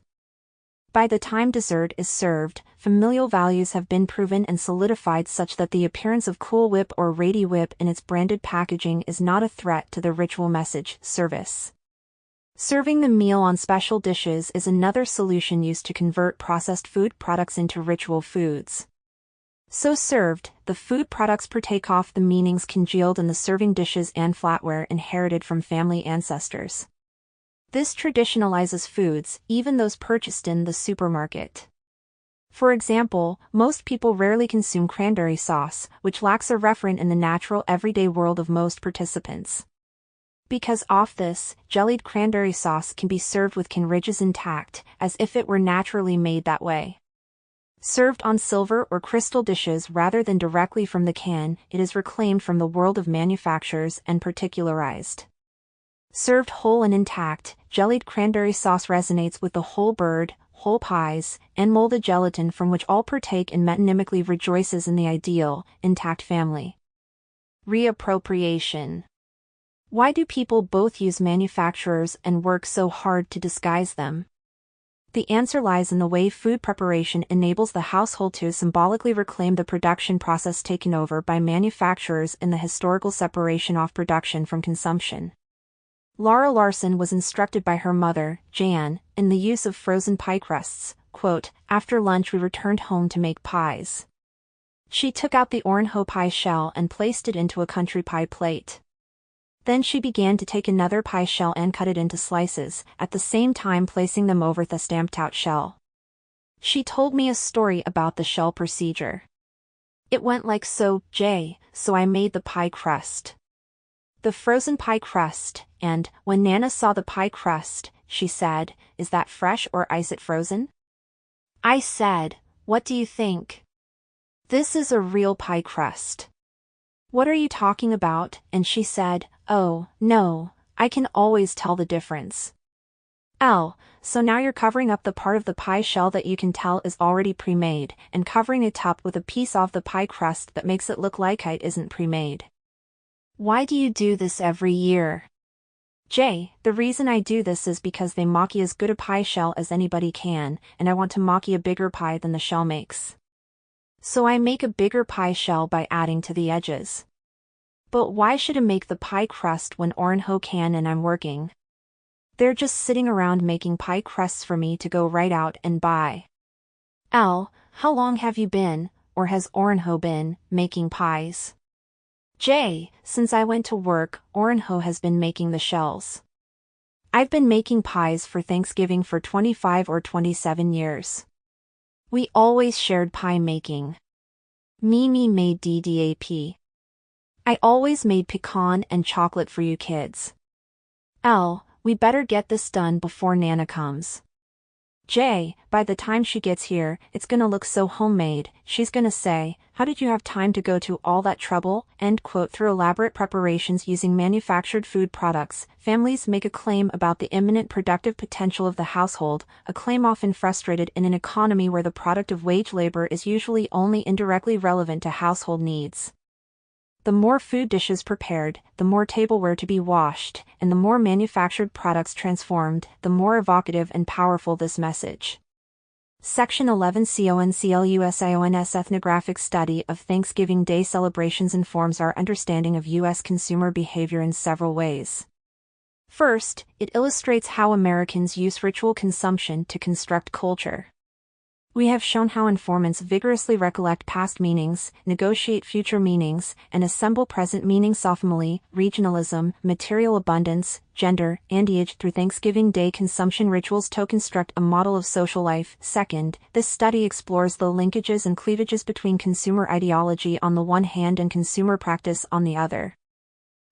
By the time dessert is served, familial values have been proven and solidified such that the appearance of Cool Whip or Rady Whip in its branded packaging is not a threat to the ritual message. Service. Serving the meal on special dishes is another solution used to convert processed food products into ritual foods. So served, the food products partake of the meanings congealed in the serving dishes and flatware inherited from family ancestors. This traditionalizes foods, even those purchased in the supermarket. For example, most people rarely consume cranberry sauce, which lacks a referent in the natural everyday world of most participants. Because of this, jellied cranberry sauce can be served with can ridges intact, as if it were naturally made that way. Served on silver or crystal dishes rather than directly from the can, it is reclaimed from the world of manufacturers and particularized. Served whole and intact, jellied cranberry sauce resonates with the whole bird, whole pies, and molded gelatin from which all partake and metonymically rejoices in the ideal, intact family. Reappropriation. Why do people both use manufacturers and work so hard to disguise them? The answer lies in the way food preparation enables the household to symbolically reclaim the production process taken over by manufacturers in the historical separation of production from consumption. Laura Larson was instructed by her mother, Jan, in the use of frozen pie crusts. Quote, "After lunch we returned home to make pies. She took out the Arnould pie shell and placed it into a country pie plate. Then she began to take another pie shell and cut it into slices, at the same time placing them over the stamped-out shell. She told me a story about the shell procedure. It went like so, so I made the pie crust. The frozen pie crust, and, when Nana saw the pie crust, she said, 'Is that fresh or is it frozen?' I said, 'What do you think?' 'This is a real pie crust.' 'What are you talking about?' And she said, 'Oh, no, I can always tell the difference.' So now you're covering up the part of the pie shell that you can tell is already pre-made, and covering it up with a piece of the pie crust that makes it look like it isn't pre-made. Why do you do this every year?' The reason I do this is because they make as good a pie shell as anybody can, and I want to make a bigger pie than the shell makes. So I make a bigger pie shell by adding to the edges. But why should I make the pie crust when Arnould can and I'm working? They're just sitting around making pie crusts for me to go right out and buy. How long have you been, or has Arnould been, making pies?' Since I went to work, Arnould has been making the shells. I've been making pies for Thanksgiving for 25 or 27 years. We always shared pie making. Mimi made DDAP. I always made pecan and chocolate for you kids. L, we better get this done before Nana comes. J, by the time she gets here, it's gonna look so homemade, she's gonna say, how did you have time to go to all that trouble? End quote. Through elaborate preparations using manufactured food products, families make a claim about the imminent productive potential of the household, a claim often frustrated in an economy where the product of wage labor is usually only indirectly relevant to household needs. The more food dishes prepared, the more tableware to be washed, and the more manufactured products transformed, the more evocative and powerful this message. Section 11 CONCLUSIONS Ethnographic study of Thanksgiving Day celebrations informs our understanding of U.S. consumer behavior in several ways. First, it illustrates how Americans use ritual consumption to construct culture. We have shown how informants vigorously recollect past meanings, negotiate future meanings, and assemble present meanings sophomally, regionalism, material abundance, gender, and age through Thanksgiving Day consumption rituals to construct a model of social life. Second, this study explores the linkages and cleavages between consumer ideology on the one hand and consumer practice on the other.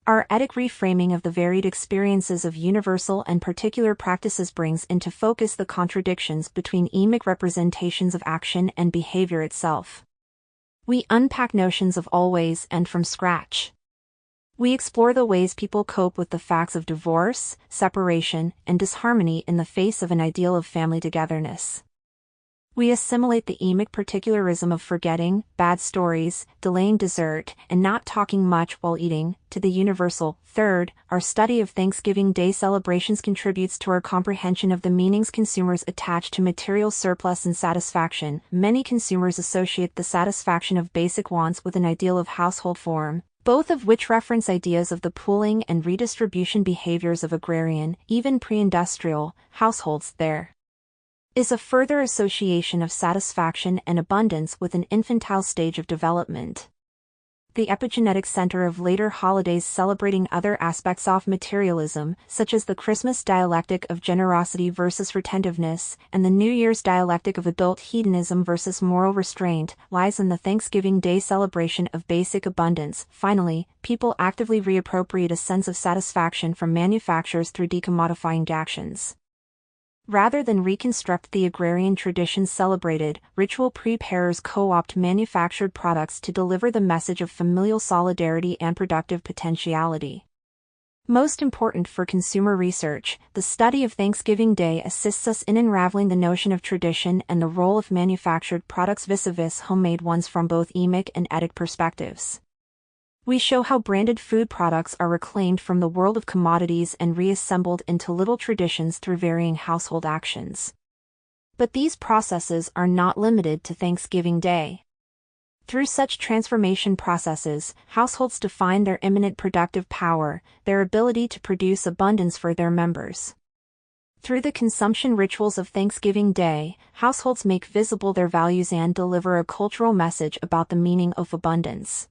Our etic reframing of the varied experiences of universal and particular practices brings into focus the contradictions between emic representations of action and behavior itself. We unpack notions of always and from scratch. We explore the ways people cope with the facts of divorce, separation, and disharmony in the face of an ideal of family togetherness. We assimilate the emic particularism of forgetting, bad stories, delaying dessert, and not talking much while eating, to the universal. Third, our study of Thanksgiving Day celebrations contributes to our comprehension of the meanings consumers attach to material surplus and satisfaction. Many consumers associate the satisfaction of basic wants with an ideal of household form, both of which reference ideas of the pooling and redistribution behaviors of agrarian, even pre-industrial, households. There is a further association of satisfaction and abundance with an infantile stage of development. The epigenetic center of later holidays celebrating other aspects of materialism, such as the Christmas dialectic of generosity versus retentiveness, and the New Year's dialectic of adult hedonism versus moral restraint, lies in the Thanksgiving Day celebration of basic abundance. Finally, people actively reappropriate a sense of satisfaction from manufacturers through decommodifying actions. Rather than reconstruct the agrarian traditions celebrated, ritual preparers co-opt manufactured products to deliver the message of familial solidarity and productive potentiality. Most important for consumer research, the study of Thanksgiving Day assists us in unraveling the notion of tradition and the role of manufactured products vis-a-vis homemade ones from both emic and etic perspectives. We show how branded food products are reclaimed from the world of commodities and reassembled into little traditions through varying household actions. But these processes are not limited to Thanksgiving Day. Through such transformation processes, households define their imminent productive power, their ability to produce abundance for their members. Through the consumption rituals of Thanksgiving Day, households make visible their values and deliver a cultural message about the meaning of abundance.